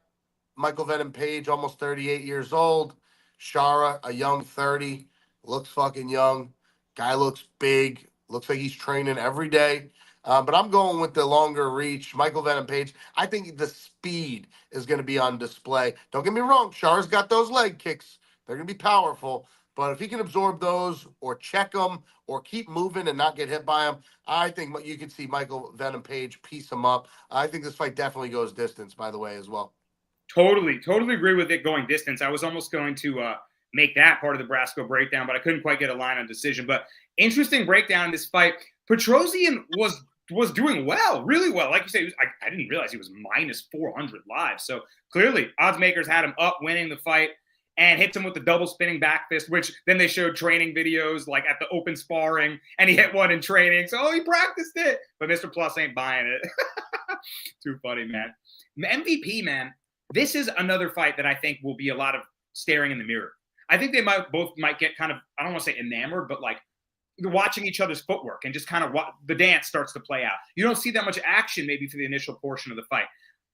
Michael Venom Page, almost 38 years old. Shara, a young 30, looks fucking young. Guy looks big. Looks like he's training every day. But I'm going with the longer reach. Michael Venom Page. I think the speed is going to be on display. Don't get me wrong. Shara's got those leg kicks. They're going to be powerful. But if he can absorb those or check them or keep moving and not get hit by them, I think you can see Michael Venom Page piece him up. I think this fight definitely goes distance, by the way, as well. Totally agree with it going distance. I was almost going to make that part of the Brasco breakdown, but I couldn't quite get a line on decision. But interesting breakdown in this fight. Petrosyan was doing well, really well. Like you say, I didn't realize he was minus 400 live. So clearly, odds makers had him up winning the fight and hits him with the double spinning back fist, which then they showed training videos like at the open sparring, and he hit one in training. So he practiced it, but Mr. Plus ain't buying it. Too funny, man. MVP, man. This is another fight that I think will be a lot of staring in the mirror. I think they both might get kind of, I don't want to say enamored, but like watching each other's footwork and just kind of the dance starts to play out. You don't see that much action maybe for the initial portion of the fight.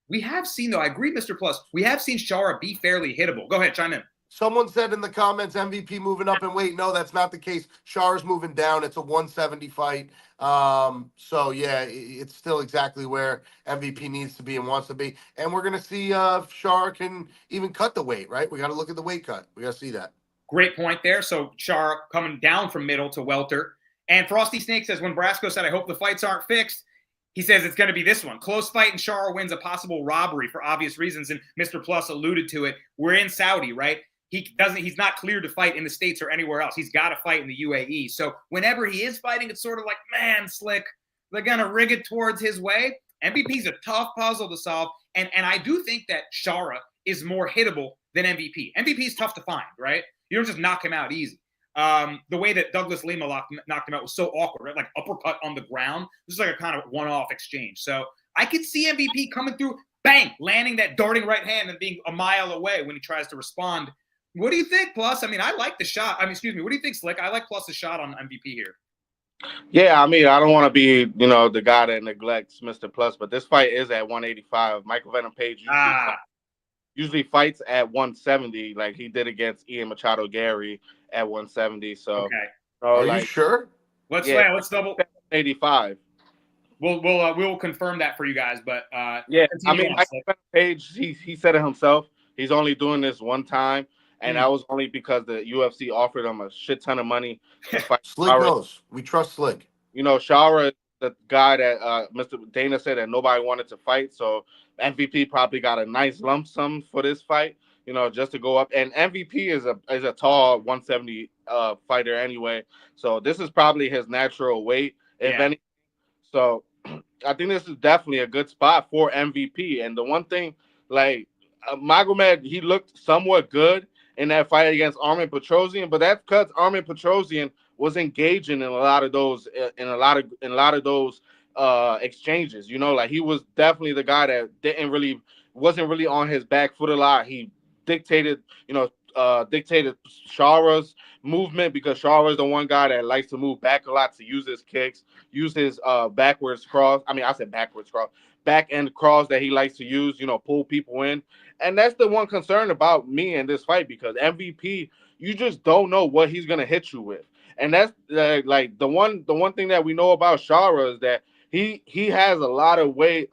We have seen, though, I agree, Mr. Plus, we have seen Shara be fairly hittable. Go ahead, chime in. Someone said in the comments, MVP moving up and weight. No, that's not the case. Shara's moving down. It's a 170 fight. So, yeah, it's still exactly where MVP needs to be and wants to be. And we're going to see if Shara can even cut the weight, right? We got to look at the weight cut. We got to see that. Great point there. So, Shara coming down from middle to welter. And Frosty Snake says, when Brasco said, I hope the fights aren't fixed, he says it's going to be this one. Close fight and Shara wins a possible robbery for obvious reasons. And Mr. Plus alluded to it. We're in Saudi, right? He's not cleared to fight in the States or anywhere else. He's got to fight in the UAE. So whenever he is fighting, it's sort of like, man, Slick, they're going to rig it towards his way. MVP's a tough puzzle to solve. And I do think that Shara is more hittable than MVP. MVP is tough to find, right? You don't just knock him out easy. The way that Douglas Lima knocked him out was so awkward, right? Like uppercut on the ground. This is like a kind of one-off exchange. So I could see MVP coming through, bang, landing that darting right hand and being a mile away when he tries to respond. What do you think, Plus? I mean, I like the shot. What do you think, Slick? I like Plus's shot on MVP here. Yeah, I mean, I don't want to be, the guy that neglects Mr. Plus, but this fight is at 185. Michael Venom Page Ah, usually fights at 170, like he did against Ian Machado Gary at 170. So, okay. Are you like, sure? yeah, Let's double. 185. We'll confirm that for you guys, but Yeah, I continue mean, on. Michael Venom Page, he said it himself. He's only doing this one time, and that was only because the UFC offered him a shit ton of money to fight. Slick knows. We trust Slick. Shara is the guy that Mr. Dana said that nobody wanted to fight. So MVP probably got a nice lump sum for this fight, just to go up. And MVP is a tall 170 fighter anyway. So this is probably his natural weight, if Yeah, any. So I think this is definitely a good spot for MVP. And the one thing, like Magomed, he looked somewhat good in that fight against Armin Petrosian, but that's because Armin Petrosian was engaging in a lot of those in a lot of those exchanges. Like he was definitely the guy that wasn't really on his back foot a lot. He dictated, dictated Shara's movement because Shara is the one guy that likes to move back a lot to use his kicks, use his backwards cross. I mean, I said backwards cross, back end cross that he likes to use, pull people in. And that's the one concern about me in this fight because MVP, you just don't know what he's gonna hit you with. And that's like the one thing that we know about Shara is that he has a lot of ways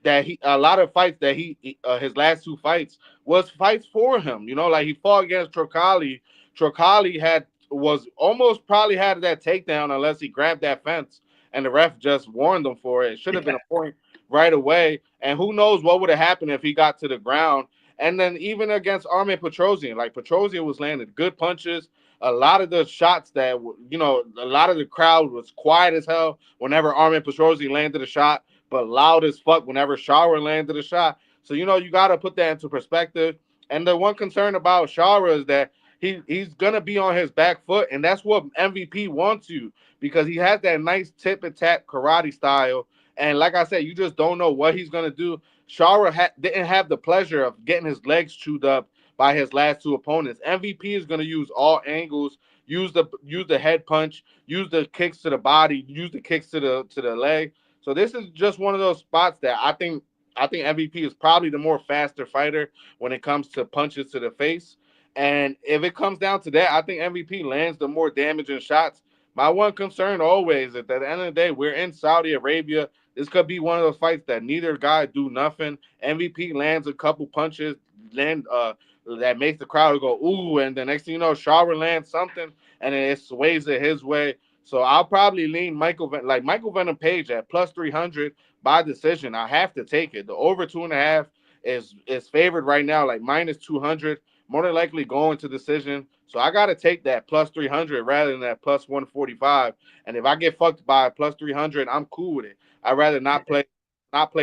that a lot of fights that his last two fights was fights for him. Like he fought against Trocali. Trocali was almost probably had that takedown unless he grabbed that fence and the ref just warned him for it. It should have been a point right away. And who knows what would have happened if he got to the ground. And then even against Armin Petrosian, like Petrosian was landing good punches. A lot of the shots that, a lot of the crowd was quiet as hell whenever Armin Petrosian landed a shot, but loud as fuck whenever Shara landed a shot. So, you got to put that into perspective. And the one concern about Shara is that he's gonna be on his back foot, and that's what MVP wants you because he has that nice tip and tap karate style. And like I said, you just don't know what he's gonna do. Shara didn't have the pleasure of getting his legs chewed up by his last two opponents. MVP is gonna use all angles, use the head punch, use the kicks to the body, use the kicks to the leg. So this is just one of those spots that I think MVP is probably the more faster fighter when it comes to punches to the face. And if it comes down to that, I think MVP lands the more damaging shots. My one concern always is that at the end of the day, we're in Saudi Arabia. This could be one of those fights that neither guy do nothing. MVP lands a couple punches, that makes the crowd go ooh, and the next thing you know, Shara lands something, and then it sways it his way. So I'll probably lean Michael Venom Page at plus 300 by decision. I have to take it. The over 2.5 is favored right now, like minus 200, more than likely going to decision. So I got to take that plus 300 rather than that plus 145. And if I get fucked by plus 300, I'm cool with it. I'd rather not play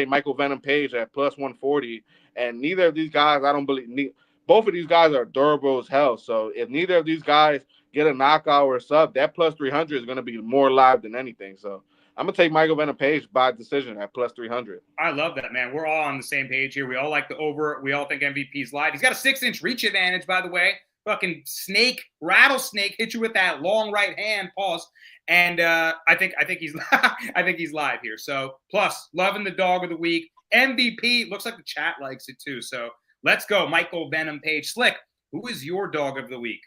Michael Venom Page at plus 140. And neither of these guys, I don't believe, both of these guys are durable as hell. So if neither of these guys get a knockout or a sub, that plus 300 is going to be more live than anything. So I'm going to take Michael Venom Page by decision at plus 300. I love that, man. We're all on the same page here. We all like the over. We all think MVP's live. He's got a 6-inch reach advantage, by the way. Fucking rattlesnake hit you with that long right hand. Pause. And I think he's I think he's live here. So plus, loving the dog of the week. MVP looks like the chat likes it too. So let's go, Michael Venom Page. Slick, who is your dog of the week?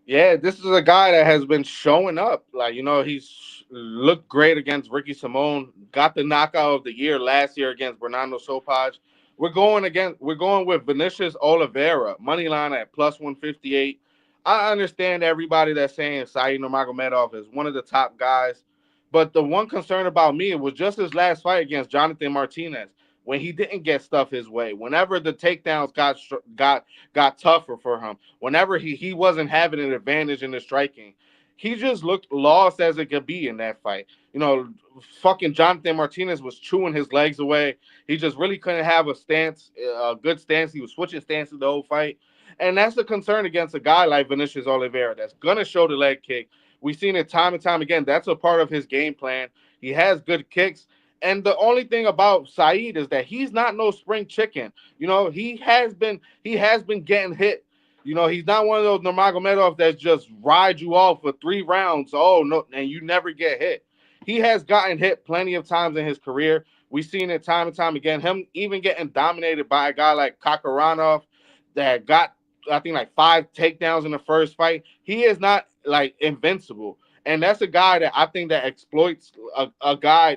Yeah, this is a guy that has been showing up. Like, he's looked great against Ricky Simone. Got the knockout of the year last year against Bernardo Sopaj. We're going with Vinicius Oliveira, money line at plus 158. I understand everybody that's saying Said Nurmagomedov is one of the top guys, but the one concern about me was just his last fight against Jonathan Martinez when he didn't get stuff his way. Whenever the takedowns got tougher for him, whenever he wasn't having an advantage in the striking, he just looked lost as it could be in that fight. Fucking Jonathan Martinez was chewing his legs away. He just really couldn't have a good stance. He was switching stances the whole fight. And that's the concern against a guy like Vinicius Oliveira that's going to show the leg kick. We've seen it time and time again. That's a part of his game plan. He has good kicks. And the only thing about Saeed is that he's not no spring chicken. He has been getting hit, You know, he's not one of those Nurmagomedov that just ride you off for 3 rounds. Oh no, and you never get hit. He has gotten hit plenty of times in his career. We've seen it time and time again. Him even getting dominated by a guy like Kakaranov that got, I think, like 5 takedowns in the first fight. He is not like invincible. And that's a guy that I think that exploits a guy,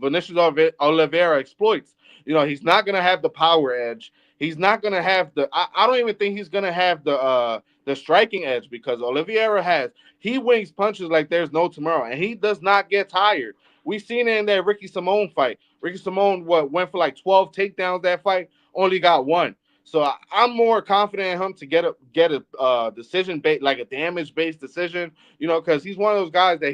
Vinicius Oliveira exploits. You know, he's not going to have the power edge. He's not going to have I don't even think he's going to have the striking edge, because Oliveira he wings punches like there's no tomorrow, and he does not get tired. We've seen it in that Ricky Simone fight. Ricky Simone went for like 12 takedowns that fight, only got 1. So I'm more confident in him to get a decision based, like a damage based decision, you know, because he's one of those guys that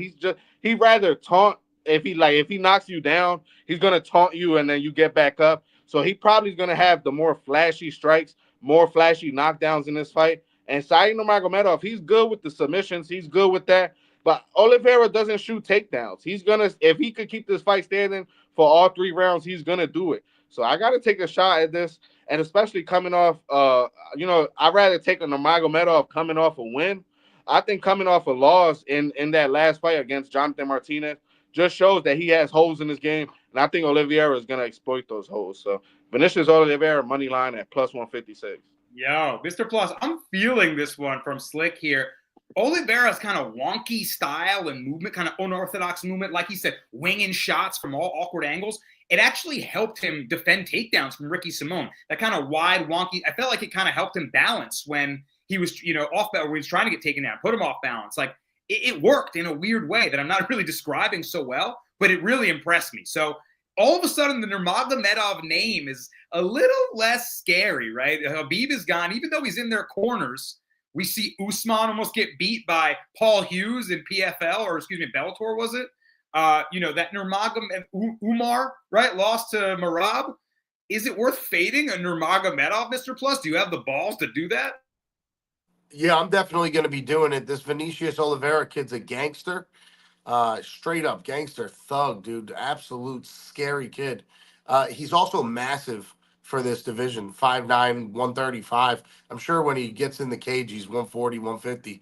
he rather taunt. If he knocks you down, he's gonna taunt you and then you get back up. So he probably is gonna have the more flashy strikes, more flashy knockdowns in this fight. And Said Nurmagomedov, he's good with the submissions, he's good with that. But Oliveira doesn't shoot takedowns. If he could keep this fight standing for all 3 rounds, he's gonna do it. So I got to take a shot at this, and especially coming off, I'd rather take a Nurmagomedov coming off a win. I think coming off a loss in that last fight against Jonathan Martinez just shows that he has holes in his game, and I think Oliveira is going to exploit those holes. So Vinicius Oliveira, money line at plus 156. Yo, Mr. Plus, I'm feeling this one from Slick here. Oliveira's kind of wonky style and movement, kind of unorthodox movement, like he said, winging shots from all awkward angles. It actually helped him defend takedowns from Ricky Simone. That kind of wide, wonky, I felt like it kind of helped him balance when he was, off balance, when he was trying to get taken down, put him off balance. Like, it worked in a weird way that I'm not really describing so well, but it really impressed me. So all of a sudden, the Nurmagomedov name is a little less scary, right? Khabib is gone, even though he's in their corners. We see Usman almost get beat by Paul Hughes in PFL, or excuse me, Bellator, was it? That Umar, right, lost to Merab. Is it worth fading a Nurmagomedov, Mr. Plus? Do you have the balls to do that? Yeah, I'm definitely going to be doing it. This Vinicius Oliveira kid's a gangster. Straight up gangster, thug, dude. Absolute scary kid. He's also massive for this division, 5'9", 135. I'm sure when he gets in the cage, he's 140, 150.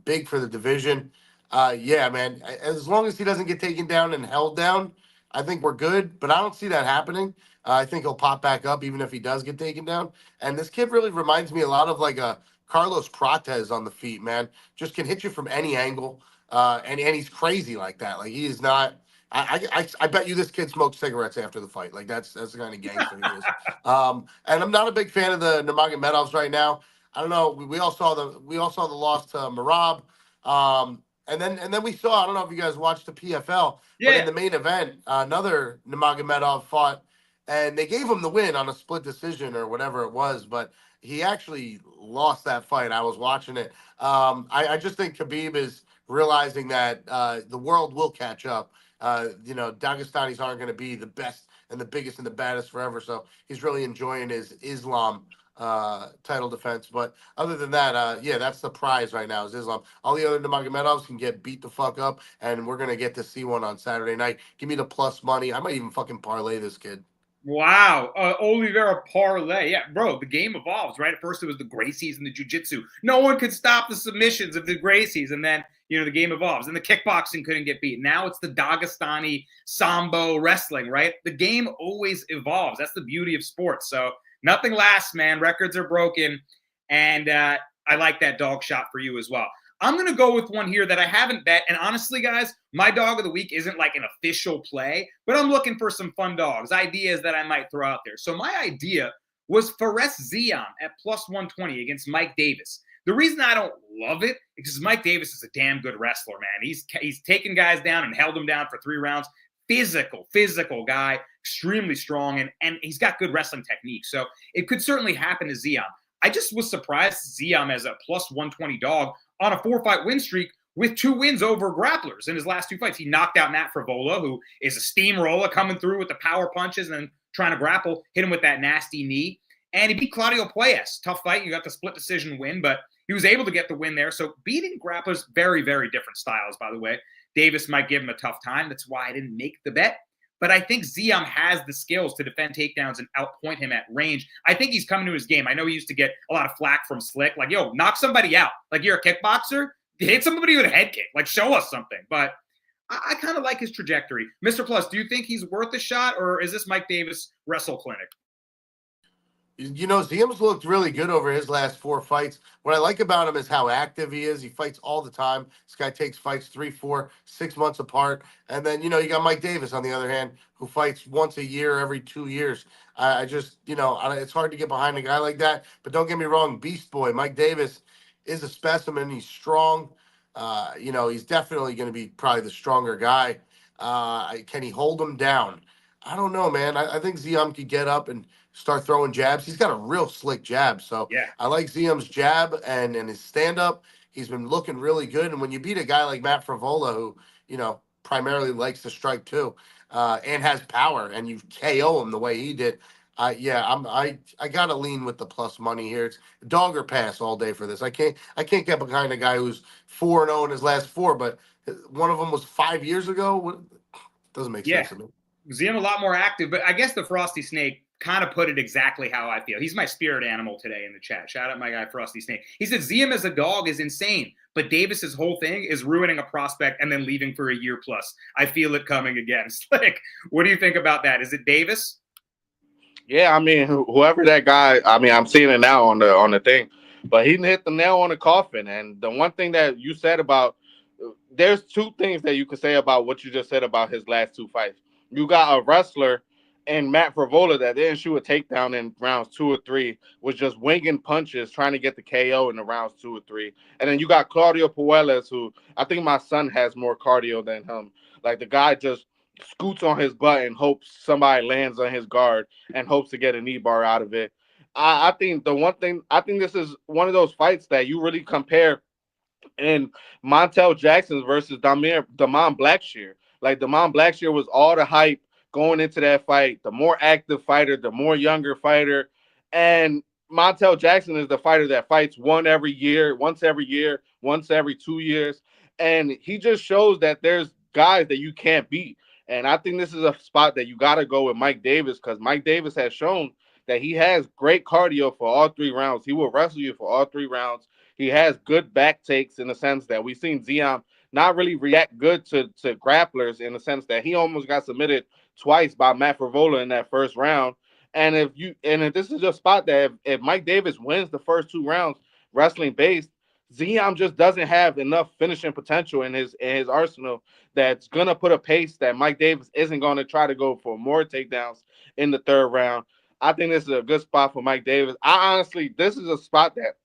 Big for the division. Yeah, man. As long as he doesn't get taken down and held down, I think we're good. But I don't see that happening. I think he'll pop back up even if he does get taken down. And this kid really reminds me a lot of like a Carlos Prates on the feet, man. Just can hit you from any angle. And he's crazy like that. Like, he is not. I bet you this kid smoked cigarettes after the fight. Like, that's the kind of gangster he is. And I'm not a big fan of the Nurmagomedovs right now. I don't know. We all saw the loss to Merab. And then we saw, I don't know if you guys watched the PFL, but in the main event, another Nurmagomedov fought, and they gave him the win on a split decision or whatever it was, but he actually lost that fight. I was watching it. I just think Khabib is realizing that the world will catch up. Dagestanis aren't going to be the best and the biggest and the baddest forever, so he's really enjoying his Islam title defense. But other than that, that's the prize right now is Islam. All the other Nurmagomedovs can get beat the fuck up, and we're going to get to see one on Saturday night. Give me the plus money. I might even fucking parlay this kid. Wow. Oliveira parlay. Yeah, bro, the game evolves, right? At first it was the Gracies and the jiu-jitsu. No one could stop the submissions of the Gracies. And then, the game evolves. And the kickboxing couldn't get beat. Now it's the Dagestani Sambo wrestling, right? The game always evolves. That's the beauty of sports. So nothing lasts, man. Records are broken. And I like that dog shot for you as well. I'm going to go with one here that I haven't bet. And honestly, guys, my dog of the week isn't like an official play, but I'm looking for some fun dogs, ideas that I might throw out there. So my idea was Fares Ziam at plus 120 against Mike Davis. The reason I don't love it is because Mike Davis is a damn good wrestler, man. He's taken guys down and held them down for 3 rounds. Physical guy, extremely strong, and he's got good wrestling technique. So it could certainly happen to Ziam. I just was surprised Ziam as a plus 120 dog on a 4-fight win streak with 2 wins over grapplers in his last 2 fights. He knocked out Matt Frevola, who is a steamroller coming through with the power punches and trying to grapple, hit him with that nasty knee. And he beat Claudio Puelles. Tough fight. You got the split decision win, but he was able to get the win there. So beating grapplers, very, very different styles, by the way. Davis might give him a tough time. That's why I didn't make the bet. but I think Ziam has the skills to defend takedowns and outpoint him at range. I think he's coming to his game. I know he used to get a lot of flack from Slick, like, yo, knock somebody out. Like, you're a kickboxer, hit somebody with a head kick. Like, show us something. But I kind of like his trajectory. Mr. Plus, do you think he's worth a shot, or is this Mike Davis wrestle clinic? You know, Ziem's looked really good over his last 4 fights. What I like about him is how active he is. He fights all the time. This guy takes fights 3, 4, 6 months apart. And then, you know, you got Mike Davis on the other hand, who fights once a year, every 2 years. I just, you know, it's hard to get behind a guy like that. But don't get me wrong, Beast Boy, Mike Davis is a specimen. He's strong. You know, he's definitely going to be probably the stronger guy. Can he hold him down? I don't know, man. I think Ziem could get up and start throwing jabs. He's got a real slick jab. So Yeah. I like Ziem's jab and his stand-up. He's been looking really good. And when you beat a guy like Matt Frivola, who, you know, primarily likes to strike too, and has power, and you KO him the way he did, yeah, I gotta lean with the plus money here. It's dog or pass all day for this. I can't get behind a guy who's 4-0 in his last 4, but one of them was 5 years ago. Doesn't make sense to me. Ziem a lot more active, but I guess the Frosty Snake kind of put it exactly how I feel. He's my spirit animal today in the chat. Shout out my guy Frosty Snake. He said Ziem as a dog is insane, but Davis's whole thing is ruining a prospect and then leaving for a year plus. I feel it coming again. Slick, what do you think about that? Is it Davis? Yeah, I mean, whoever that guy, I mean, I'm seeing it now on the thing, but he hit the nail on the coffin. And the one thing that you said about, there's 2 things that you could say about what you just said about his last 2 fights. You got a wrestler and Matt Frivola that didn't shoot a takedown in rounds 2 or 3, was just winging punches, trying to get the KO in the rounds 2 or 3. And then you got Claudio Puelles, who I think my son has more cardio than him. Like, the guy just scoots on his butt and hopes somebody lands on his guard and hopes to get a knee bar out of it. I think this is one of those fights that you really compare in Montel Jackson versus Damon Blackshear. Like, Damon Blackshear was all the hype going into that fight, the more active fighter, the more younger fighter. And Montel Jackson is the fighter that fights once every year, once every 2 years. And he just shows that there's guys that you can't beat. And I think this is a spot that you got to go with Mike Davis, because Mike Davis has shown that he has great cardio for all 3 rounds. He will wrestle you for all 3 rounds. He has good back takes in the sense that we've seen Ziem not really react good to grapplers, in the sense that he almost got submitted twice by Matt Frivola in that first round. And if this is a spot that if Mike Davis wins the first 2 rounds wrestling based, Ziem just doesn't have enough finishing potential in his arsenal that's gonna put a pace that Mike Davis isn't gonna try to go for more takedowns in the 3rd round. I think this is a good spot for Mike Davis. This is a spot that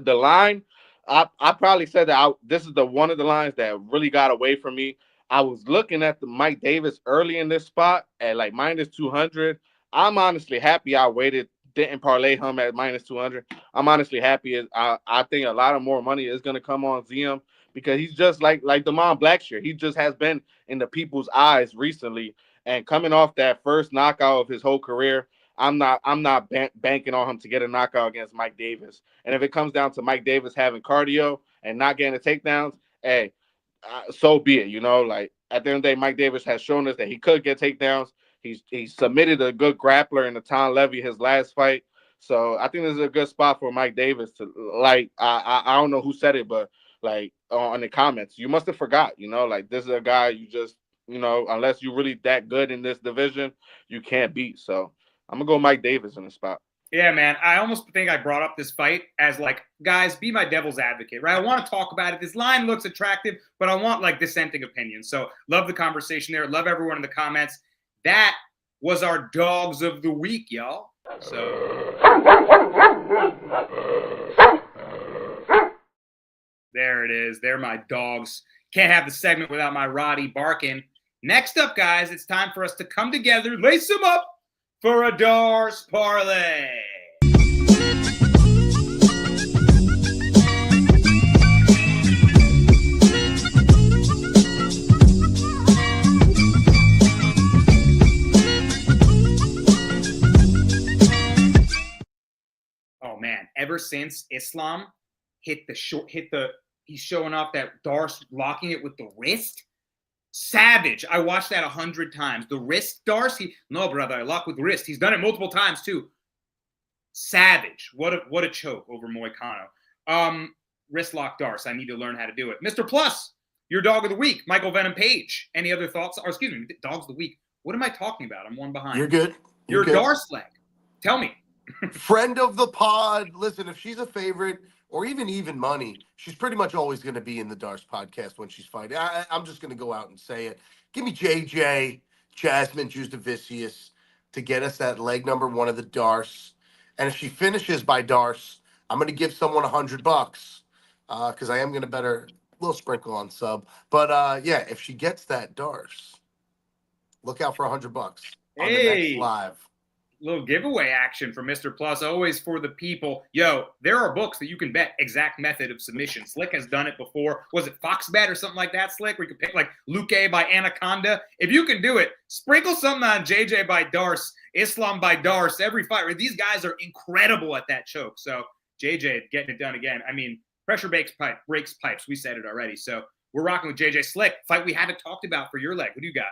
the line, I probably said that this is one of the lines that really got away from me. I was looking at the Mike Davis early in this spot at like -200. I'm honestly happy I waited, didn't parlay him at -200. I'm honestly happy. I think a lot of more money is going to come on Ziem, because he's just like Damon Blackshear. He just has been in the people's eyes recently, and coming off that first knockout of his whole career, I'm not banking on him to get a knockout against Mike Davis. And if it comes down to Mike Davis having cardio and not getting the takedowns, hey, so be it. You know, like, at the end of the day, Mike Davis has shown us that he could get takedowns. He submitted a good grappler in the Tom Levy his last fight. So I think this is a good spot for Mike Davis to, like, I don't know who said it, but like on the comments, you must have forgot, you know, like, this is a guy you just, you know, unless you're really that good in this division, you can't beat. So I'm gonna go Mike Davis in the spot. Yeah, man. I almost think I brought up this fight as like, guys, be my devil's advocate, right? I want to talk about it. This line looks attractive, but I want like dissenting opinions. So love the conversation there. Love everyone in the comments. That was our dogs of the week, y'all. So there it is. They're my dogs. Can't have the segment without my Roddy barking. Next up, guys, it's time for us to come together, lace them up for a Dars parlay. Oh man, ever since Islam he's showing off that Dars locking it with the wrist. Savage. I watched that 100 times. The wrist, Darcy. No, brother, I lock with wrist. He's done it multiple times too. Savage. What a choke over Moicano. Wrist lock Darce. I need to learn how to do it. Mr. Plus, your dog of the week, Michael Venom Page. Any other thoughts? Or excuse me, dogs of the week. What am I talking about? I'm one behind. You're good. Your good. Darce leg. Tell me. Friend of the pod. Listen, if she's a favorite or even money, she's pretty much always going to be in the Darce podcast when she's fighting. I'm just going to go out and say it. Give me JJ, Jasmine Justavicius to get us that leg number 1 of the Darce. And if she finishes by Darce, I'm going to give someone $100 because I am going to bet her a little sprinkle on sub. But yeah, if she gets that Darce, look out for $100 on the next live. Little giveaway action for Mr. Plus, always for the people. Yo, there are books that you can bet exact method of submission. Slick has done it before. Was it Foxbet or something like that, Slick? Where you could pick like Luke by Anaconda. If you can do it, sprinkle something on JJ by Darce, Islam by Darce, every fight. These guys are incredible at that choke. So JJ getting it done again. I mean, pressure breaks pipes. We said it already. So we're rocking with JJ. Slick, fight we haven't talked about for your leg. What do you got?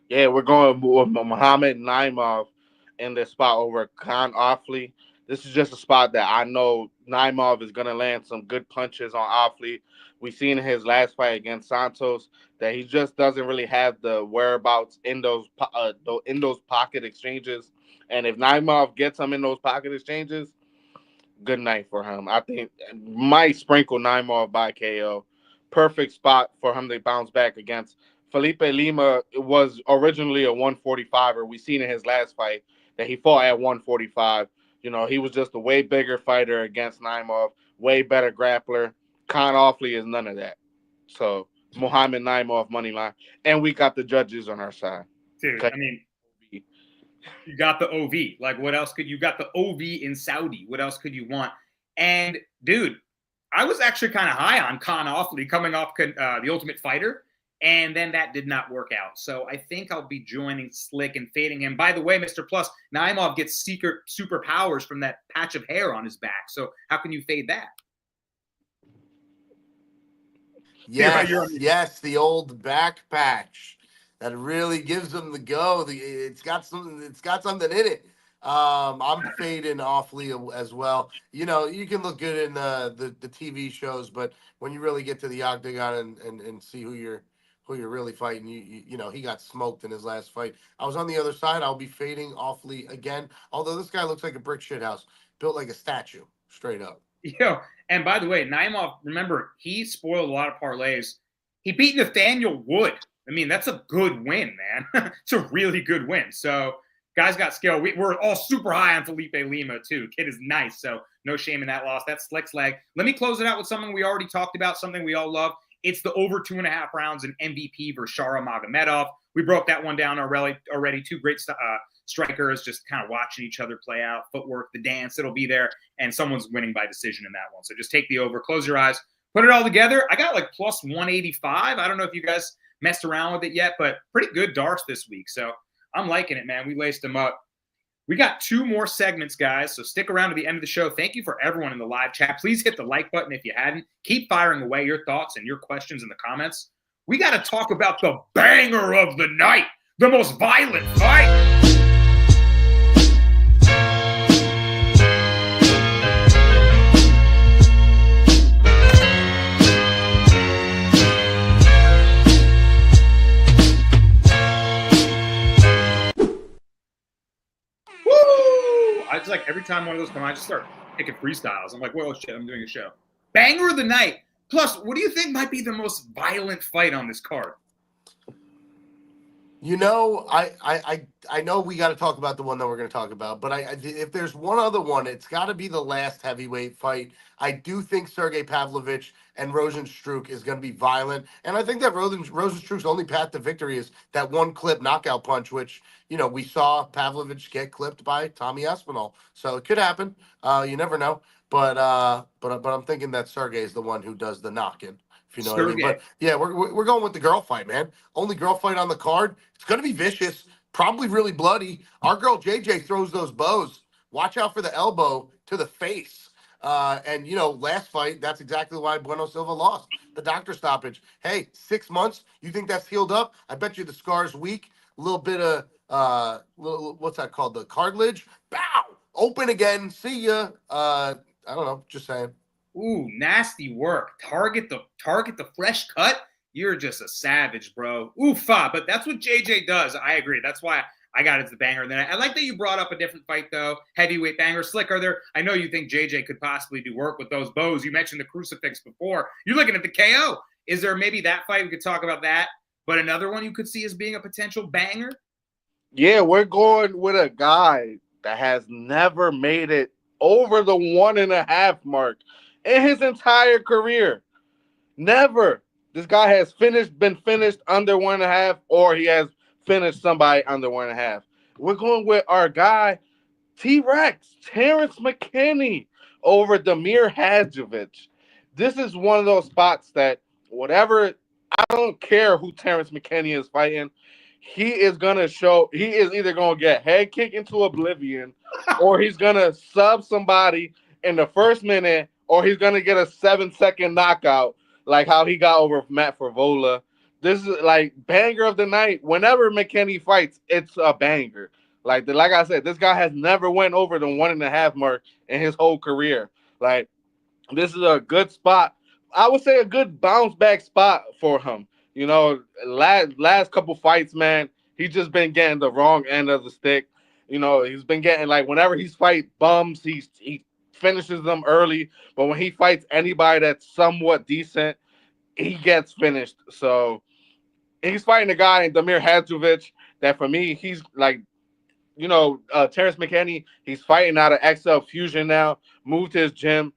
Yeah, we're going with Muhammad Naimov in this spot over Khan Offley. This is just a spot that I know Naimov is going to land some good punches on Offley. We seen in his last fight against Santos that he just doesn't really have the whereabouts in those pocket exchanges. And if Naimov gets him in those pocket exchanges, good night for him. I think might sprinkle Naimov by KO. Perfect spot for him to bounce back against Felipe Lima. It was originally a 145er. We seen in his last fight that he fought at 145. You know, he was just a way bigger fighter against Naimov, way better grappler. Khan Offley is none of that. So, Muhammad Naimov money line. And we got the judges on our side. Dude, okay. I mean, you got the OV. Like, what else could you got the OV in Saudi? What else could you want? And, dude, I was actually kind of high on Khan Offley coming off The Ultimate Fighter. And then that did not work out. So I think I'll be joining Slick and fading him. By the way, Mr. Plus, Naimov gets secret superpowers from that patch of hair on his back. So how can you fade that? Yes, the old back patch that really gives him the go. It's got something in it. I'm fading Offley as well. You know, you can look good in the TV shows, but when you really get to the octagon and see who you're really fighting, you know, he got smoked in his last fight. I was on the other side. I'll be fading Offley again. Although this guy looks like a brick shithouse, built like a statue, straight up. Yo, and by the way, Naimov, remember, he spoiled a lot of parlays. He beat Nathaniel Wood. I mean, that's a good win, man. It's a really good win. So, guys got skill. We're all super high on Felipe Lima, too. Kid is nice, so no shame in that loss. That's Slick's leg. Let me close it out with something we already talked about, something we all love. It's the over 2.5 rounds in MVP versus Shara Magomedov. We broke that one down already. Two great strikers just kind of watching each other play out. Footwork, the dance, it'll be there. And someone's winning by decision in that one. So just take the over, close your eyes, put it all together. I got like plus 185. I don't know if you guys messed around with it yet, but pretty good Darce this week. So I'm liking it, man. We laced them up. We got 2 more segments, guys, so stick around to the end of the show. Thank you for everyone in the live chat. Please hit the like button if you hadn't. Keep firing away your thoughts and your questions in the comments. We got to talk about the banger of the night, the most violent fight. It's like every time one of those come, I just start picking freestyles. I'm like, whoa, shit, I'm doing a show. Banger of the night. Plus, what do you think might be the most violent fight on this card? You know, I know we got to talk about the one that we're going to talk about, but if there's one other one, it's got to be the last heavyweight fight. I do think Sergey Pavlovich and Rosenstruck is going to be violent, and I think that Rosenstruck's only path to victory is that one clip knockout punch, which, you know, we saw Pavlovich get clipped by Tommy Aspinall, so it could happen. You never know, but I'm thinking that Sergey is the one who does the knock-in. If you know what I mean. But yeah, we're going with the girl fight, man. Only girl fight on the card. It's gonna be vicious, probably really bloody. Our girl JJ throws those bows. Watch out for the elbow to the face. And, last fight, that's exactly why Bueno Silva lost. The doctor stoppage. Hey, 6 months, you think that's healed up? I bet you the scar's weak. A little bit of, what's that called? The cartilage. Bow! Open again. See ya. I don't know. Just saying. Ooh, nasty work. Target the fresh cut. You're just a savage, bro. Oofa. But that's what JJ does. I agree. That's why I got it to the banger. Then I like that you brought up a different fight, though. Heavyweight banger. Slick, are there? I know you think JJ could possibly do work with those bows. You mentioned the crucifix before. You're looking at the KO. Is there maybe that fight? We could talk about that. But another one you could see as being a potential banger? Yeah, we're going with a guy that has never made it over the 1.5 mark in his entire career. Never. This guy has been finished under 1.5, or he has finished somebody under 1.5. We're going with our guy, T-Rex, Terrence McKinney, over Damir Hadjovic. This is one of those spots that whatever, I don't care who Terrence McKinney is fighting, he is either going to get head kicked into oblivion, or he's going to sub somebody in the first minute, or he's going to get a 7-second knockout like how he got over Matt Favola. This is like banger of the night. Whenever McKinney fights, it's a banger. Like I said, this guy has never went over the 1.5 mark in his whole career. Like, this is a good spot. I would say a good bounce back spot for him. Last couple fights, man, he's just been getting the wrong end of the stick. He's been getting, like, whenever he's fight bums, he finishes them early. But when he fights anybody that's somewhat decent, he gets finished. So he's fighting a guy, Damir Hadjovic, that for me, he's like, Terrence McKinney, he's fighting out of XL Fusion now, moved to his gym.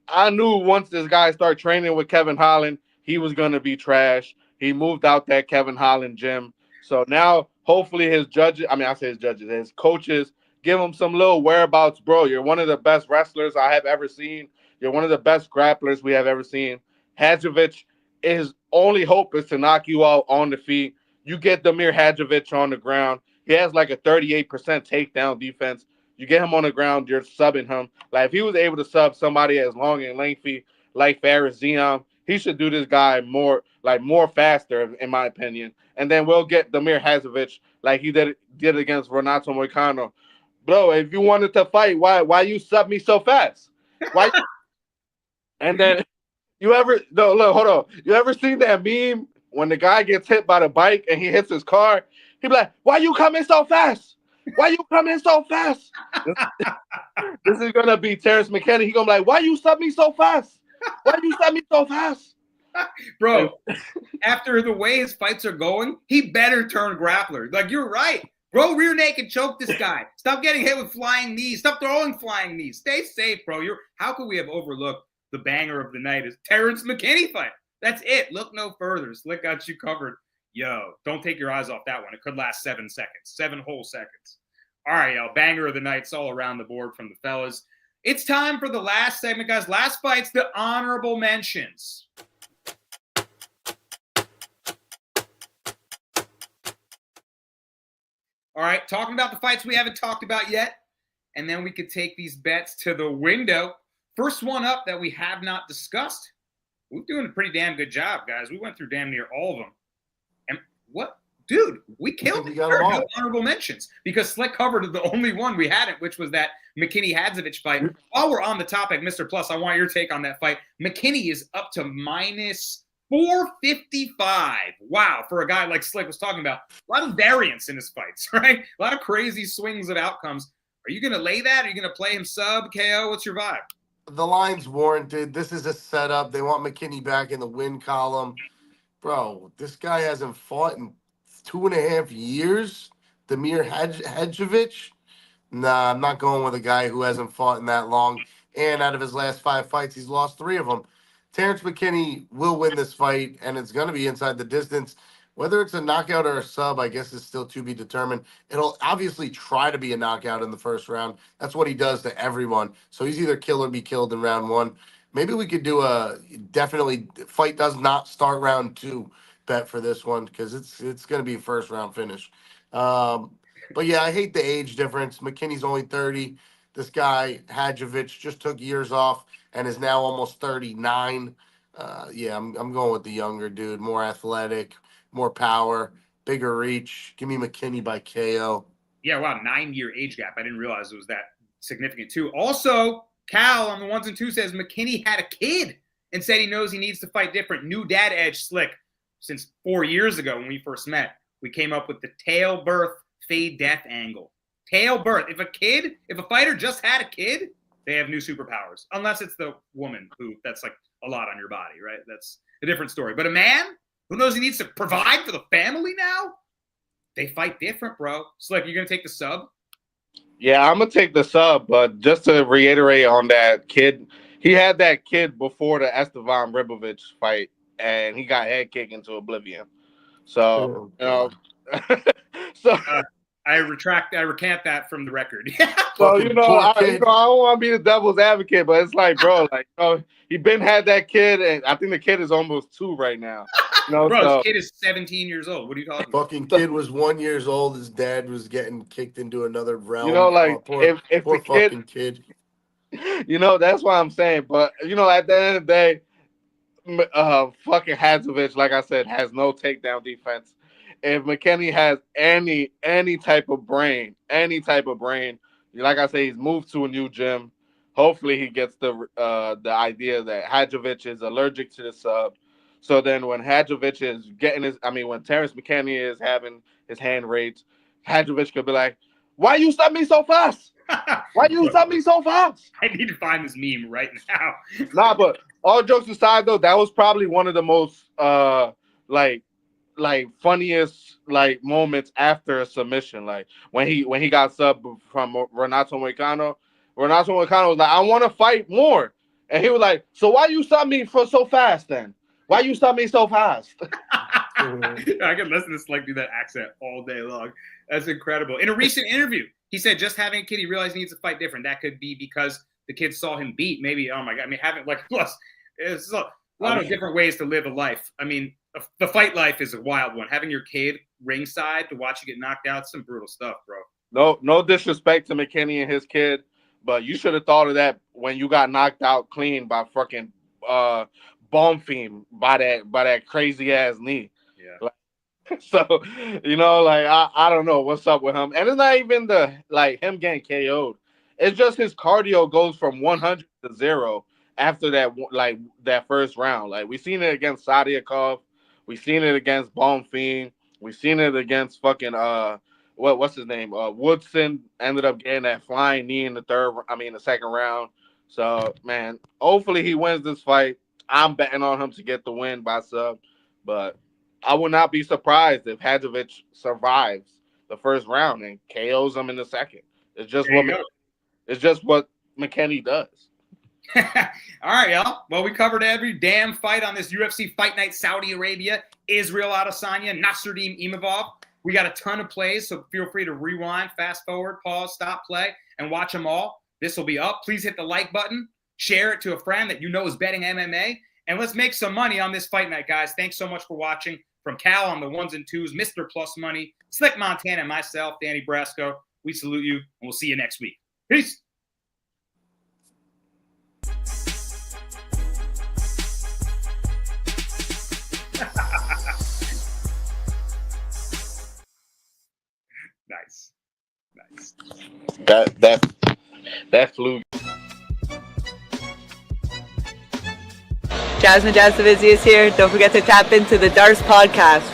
I knew once this guy started training with Kevin Holland, he was going to be trash. He moved out that Kevin Holland gym. So now, hopefully his coaches give him some little whereabouts. Bro, you're one of the best wrestlers I have ever seen. You're one of the best grapplers we have ever seen. Hadjovic, his only hope is to knock you out on the feet. You get Damir Hadjovic on the ground. He has like a 38% takedown defense. You get him on the ground, you're subbing him. Like, if he was able to sub somebody as long and lengthy like Faris Zion, he should do this guy more faster, in my opinion. And then we'll get Damir Hadjovic like he did against Renato Moicano. Bro, if you wanted to fight, why you sub me so fast? Why? And then hold on. You ever seen that meme when the guy gets hit by the bike and he hits his car? He be like, "Why you coming so fast? Why you coming so fast?" This is gonna be Terrence McKinney. He gonna be like, "Why you sub me so fast? Why you sub me so fast?" Bro, after the way his fights are going, he better turn grappler. Like, you're right. Bro, rear naked choke this guy. Stop getting hit with flying knees. Stop throwing flying knees. Stay safe, bro. How could we have overlooked the banger of the night is Terrence McKinney fight? That's it. Look no further. Slick got you covered. Yo, don't take your eyes off that one. It could last 7 seconds. 7 whole seconds. All right, y'all. Banger of the night. It's all around the board from the fellas. It's time for the last segment, guys. Last fights, the honorable mentions. All right, talking about the fights we haven't talked about yet, and then we could take these bets to the window. First one up that we have not discussed. We're doing a pretty damn good job, guys. We went through damn near all of them. And what? Dude, we killed it. No honorable mentions because Slick covered the only one we hadn't, which was that McKinney Hadzovic fight. While we're on the topic, Mr. Plus, I want your take on that fight. McKinney is up to minus 455. Wow, for a guy like Slick was talking about. A lot of variance in his fights, right? A lot of crazy swings of outcomes. Are you going to lay that? Are you going to play him sub, KO? What's your vibe? The line's warranted. This is a setup. They want McKinney back in the win column. Bro, this guy hasn't fought in 2.5 years. Damir Hadjovic. Nah, I'm not going with a guy who hasn't fought in that long. And out of his last 5 fights, he's lost 3 of them. Terrence McKinney will win this fight, and it's going to be inside the distance. Whether it's a knockout or a sub, I guess is still to be determined. It'll obviously try to be a knockout in the first round. That's what he does to everyone. So he's either kill or be killed in round 1. Maybe we could do a definitely fight does not start round 2 bet for this one because it's going to be first round finish. But yeah, I hate the age difference. McKinney's only 30. This guy, Hadjovic, just took years off and is now almost 39. Yeah, I'm going with the younger dude, more athletic, more power, bigger reach. Give me McKinney by KO. Yeah, wow, 9-year age gap. I didn't realize it was that significant too. Also, Cal on the 1s and 2s says McKinney had a kid and said he knows he needs to fight different. New dad edge slick since 4 years ago when we first met. We came up with the tail birth fade death angle. Tail birth. If a fighter just had a kid, they have new superpowers. Unless it's the woman who, that's like a lot on your body, right? That's a different story. But a man who knows he needs to provide for the family now, they fight different, bro. Slick, you gonna take the sub? Yeah, I'm gonna take the sub, but just to reiterate on that kid, he had that kid before the Estevan Ribovic fight, and he got head kicked into oblivion. So, so I recant that from the record. So I don't want to be the devil's advocate, but it's like, bro, he been had that kid, and I think the kid is almost 2 right now. Bro, his kid is 17 years old. What are you talking about? Fucking kid was 1 year old. His dad was getting kicked into another realm. Poor the kid. That's what I'm saying. But at the end of the day, fucking Hadzovic, like I said, has no takedown defense. If McKinney has any type of brain, like I say, he's moved to a new gym. Hopefully, he gets the idea that Hadjovic is allergic to the sub. So then, when Hadjovic is when Terrence McKinney is having his hand raised, Hadjovic could be like, "Why you stop me so fast? Why you stop me so fast?" I need to find this meme right now. Nah, but all jokes aside, though, that was probably one of the most funniest moments after a submission, like when he got subbed from Renato Moicano. Renato Moicano was like, "I want to fight more," and he was like, "So why you stop me for so fast then? Why you stop me so fast?" I can listen to Slick do that accent all day long. That's incredible. In a recent interview, he said just having a kid, he realized he needs to fight different. That could be because the kid saw him beat. Maybe, oh my God. I mean, it's a lot of different ways to live a life. I mean, the fight life is a wild one. Having your kid ringside to watch you get knocked out, some brutal stuff, bro. No disrespect to McKinney and his kid, but you should have thought of that when you got knocked out clean by fucking Bonfim by that crazy ass knee. Yeah. So I don't know what's up with him, and it's not even him getting KO'd. It's just his cardio goes from 100 to 0 after that first round. Like we seen it against Sadiakov, we seen it against Bonfim, we seen it against fucking what's his name? Woodson ended up getting that flying knee in the second round. So man, hopefully he wins this fight. I'm betting on him to get the win by sub, but I would not be surprised if Hadjovic survives the first round and KOs him in the second. It's just what McKinney does. All right, y'all. Well, we covered every damn fight on this UFC Fight Night Saudi Arabia. Israel Adesanya, Nasruddin Imavov. We got a ton of plays, so feel free to rewind, fast forward, pause, stop, play, and watch them all. This will be up. Please hit the like button. Share it to a friend that you know is betting MMA. And let's make some money on this fight night, guys. Thanks so much for watching. From Cal on the 1s and 2s, Mr. Plus Money, Slick Montana, and myself, Danny Brasco, we salute you, and we'll see you next week. Peace. Nice. That flew. Jasmine Jasnovici is here. Don't forget to tap into the Darce podcast.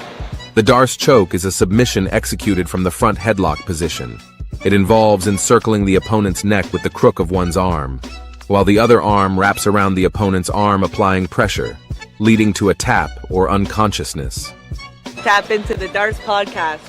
The Darce choke is a submission executed from the front headlock position. It involves encircling the opponent's neck with the crook of one's arm, while the other arm wraps around the opponent's arm, applying pressure, leading to a tap or unconsciousness. Tap into the Darce podcast.